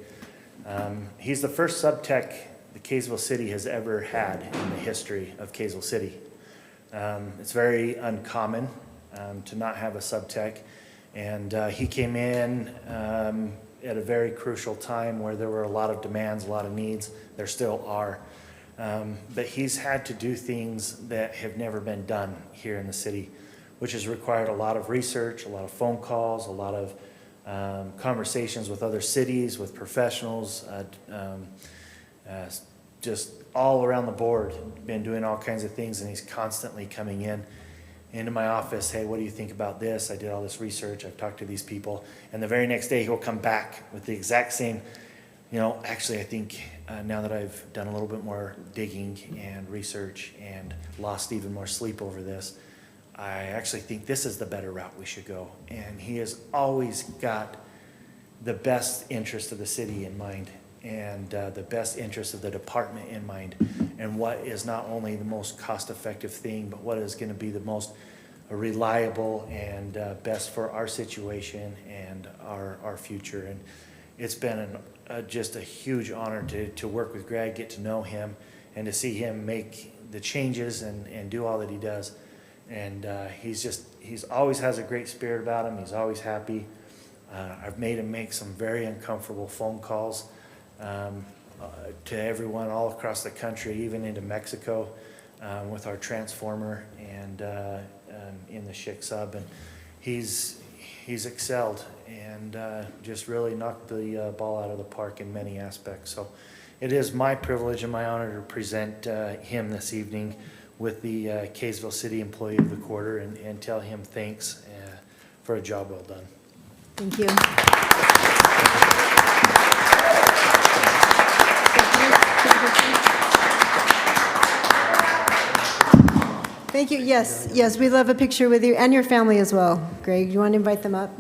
He's the first sub-tech the Kaysville City has ever had in the history of Kaysville City. It's very uncommon to not have a sub-tech, and he came in at a very crucial time where there were a lot of demands, a lot of needs. There still are. But he's had to do things that have never been done here in the city, which has required a lot of research, a lot of phone calls, a lot of conversations with other cities, with professionals, just all around the board, been doing all kinds of things, and he's constantly coming into my office. Hey, what do you think about this? I did all this research. I've talked to these people. And the very next day he'll come back with the exact same, actually I think now that I've done a little bit more digging and research and lost even more sleep over this, I actually think this is the better route we should go. And he has always got the best interest of the city in mind, and the best interest of the department in mind, and what is not only the most cost-effective thing, but what is going to be the most reliable and best for our situation and our future. And it's been just a huge honor to work with Greg, get to know him, and to see him make the changes and do all that he does. And he's always has a great spirit about him. He's always happy. I've made him make some very uncomfortable phone calls to everyone all across the country, even into Mexico, with our transformer and in the Schick sub. And he's excelled and just really knocked the ball out of the park in many aspects. So it is my privilege and my honor to present him this evening with the Kaysville City Employee of the Quarter, and tell him thanks for a job well done. Thank you. Thank you. Yes, we love a picture with you and your family as well. Greg, do you want to invite them up?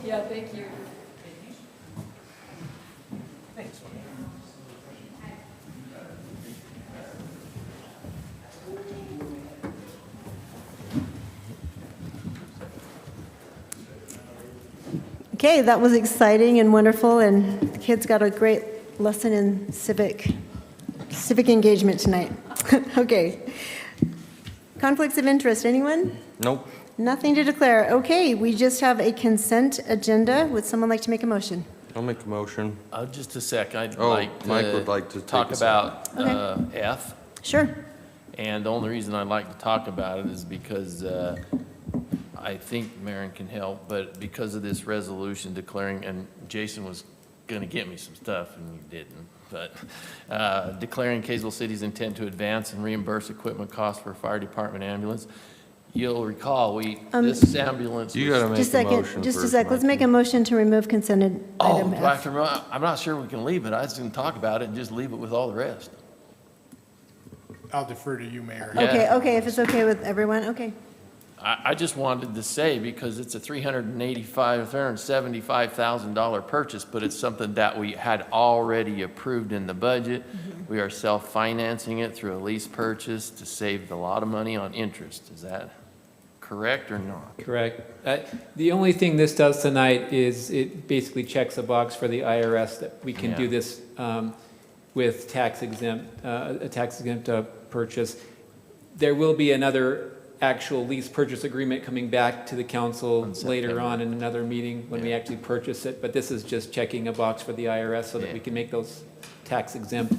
Yeah, thank you. Thanks. Okay, that was exciting and wonderful, and the kids got a great lesson in civic engagement tonight. Okay. Conflicts of interest, anyone? Nope. Nothing to declare. Okay, we just have a consent agenda. Would someone like to make a motion? I'll make a motion. Just a sec. I'd Oh, like to Mike would like to talk take a about Okay. F. Sure. And the only reason I'd like to talk about it is because I think Marion can help, but because of this resolution declaring, and Jason was going to get me some stuff and you didn't, but declaring Kaysville City's intent to advance and reimburse equipment costs for fire department ambulance. You'll recall, this ambulance. You got to make Just a a second, motion just a first, sec. Let's make a motion to remove consent item do I have F. to I'm not sure we can leave it. I was going to talk about it and just leave it with all the rest. I'll defer to you, Mayor. Okay, okay, if it's okay with everyone, okay. I just wanted to say, because it's a $375,000 purchase, but it's something that we had already approved in the budget. We are self-financing it through a lease purchase to save a lot of money on interest. Is that correct or not? Correct. The only thing this does tonight is it basically checks a box for the IRS that we can do this with a tax-exempt purchase. There will be another actual lease purchase agreement coming back to the council later on in another meeting when we actually purchase it, but this is just checking a box for the IRS so that we can make those tax exempt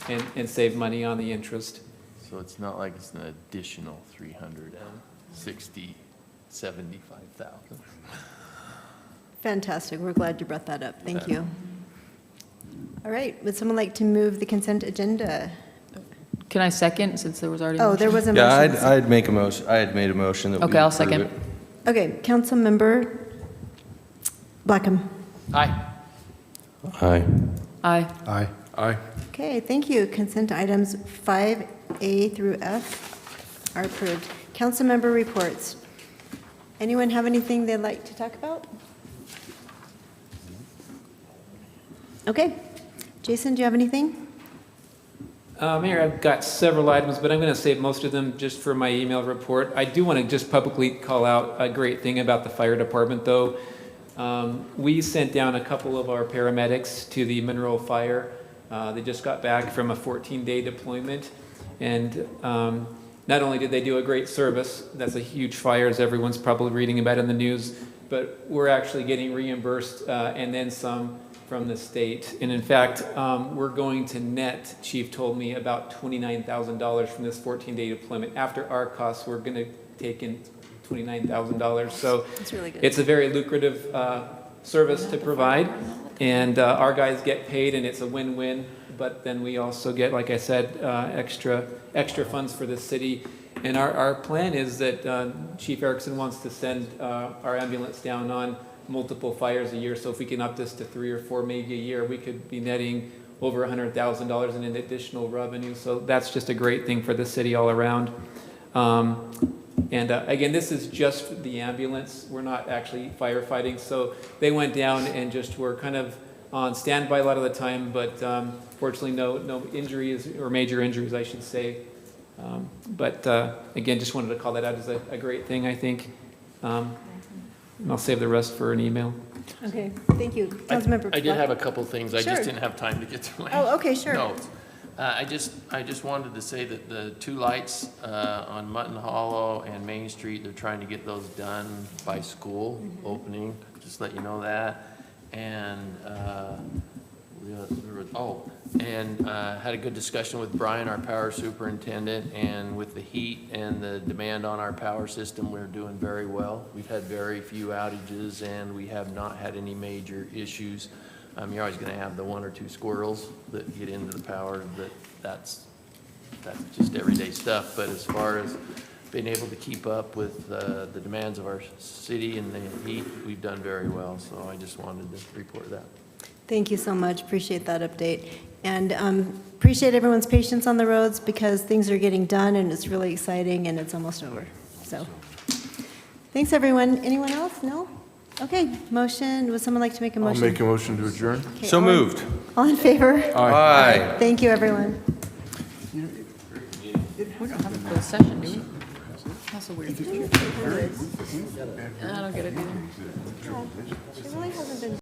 and save money on the interest. So it's not like it's an additional $375,000. Fantastic. We're glad you brought that up. Thank you. All right. Would someone like to move the consent agenda? Can I second, since there was already a Oh, motion? there was a motion. Yeah, I'd make a motion. I had made a motion that we Okay, I'll approve second. it. Okay, Councilmember Blackham. Aye. Aye. Aye. Aye. Aye. Okay, thank you. Consent items 5A through F are approved. Councilmember reports. Anyone have anything they'd like to talk about? Okay. Jason, do you have anything? Mayor, I've got several items, but I'm going to save most of them just for my email report. I do want to just publicly call out a great thing about the fire department, though. We sent down a couple of our paramedics to the Monroe Fire. They just got back from a 14-day deployment, and not only did they do a great service, that's a huge fire, as everyone's probably reading about in the news, but we're actually getting reimbursed and then some from the state. And in fact, we're going to net, Chief told me, about $29,000 from this 14-day deployment. After our costs, we're going to take in $29,000. So That's really good. it's a very lucrative service to provide. And our guys get paid, and it's a win-win. But then we also get, like I said, extra funds for the city. And our plan is that Chief Erickson wants to send our ambulance down on multiple fires a year. So if we can up this to 3 or 4 maybe a year, we could be netting over $100,000 in additional revenue. So that's just a great thing for the city all around. And again, this is just the ambulance. We're not actually firefighting. So they went down and just were kind of on standby a lot of the time, but fortunately no injuries, or major injuries, I should say. But again, just wanted to call that out as a great thing, I think. And I'll save the rest for an email. Okay, thank you. Councilmember I did have a couple things. I Sure. just didn't have time to get to my Oh, okay, sure. notes. I just wanted to say that the two lights on Mutton Hollow and Main Street, they're trying to get those done by school opening. Just let you know that. And had a good discussion with Brian, our power superintendent, and with the heat and the demand on our power system, we're doing very well. We've had very few outages, and we have not had any major issues. You're always going to have the 1 or 2 squirrels that get into the power, but that's just everyday stuff. But as far as being able to keep up with the demands of our city and the heat, we've done very well. So I just wanted to report that. Thank you so much. Appreciate that update. And appreciate everyone's patience on the roads, because things are getting done and it's really exciting and it's almost over. So thanks, everyone. Anyone else? No? Okay. Motion. Would someone like to make a motion? I'll make a motion to adjourn. Okay, So moved. All in favor? Aye. Thank you, everyone. We don't have a closed session, do we? That's a weird. I don't get it either. She really hasn't been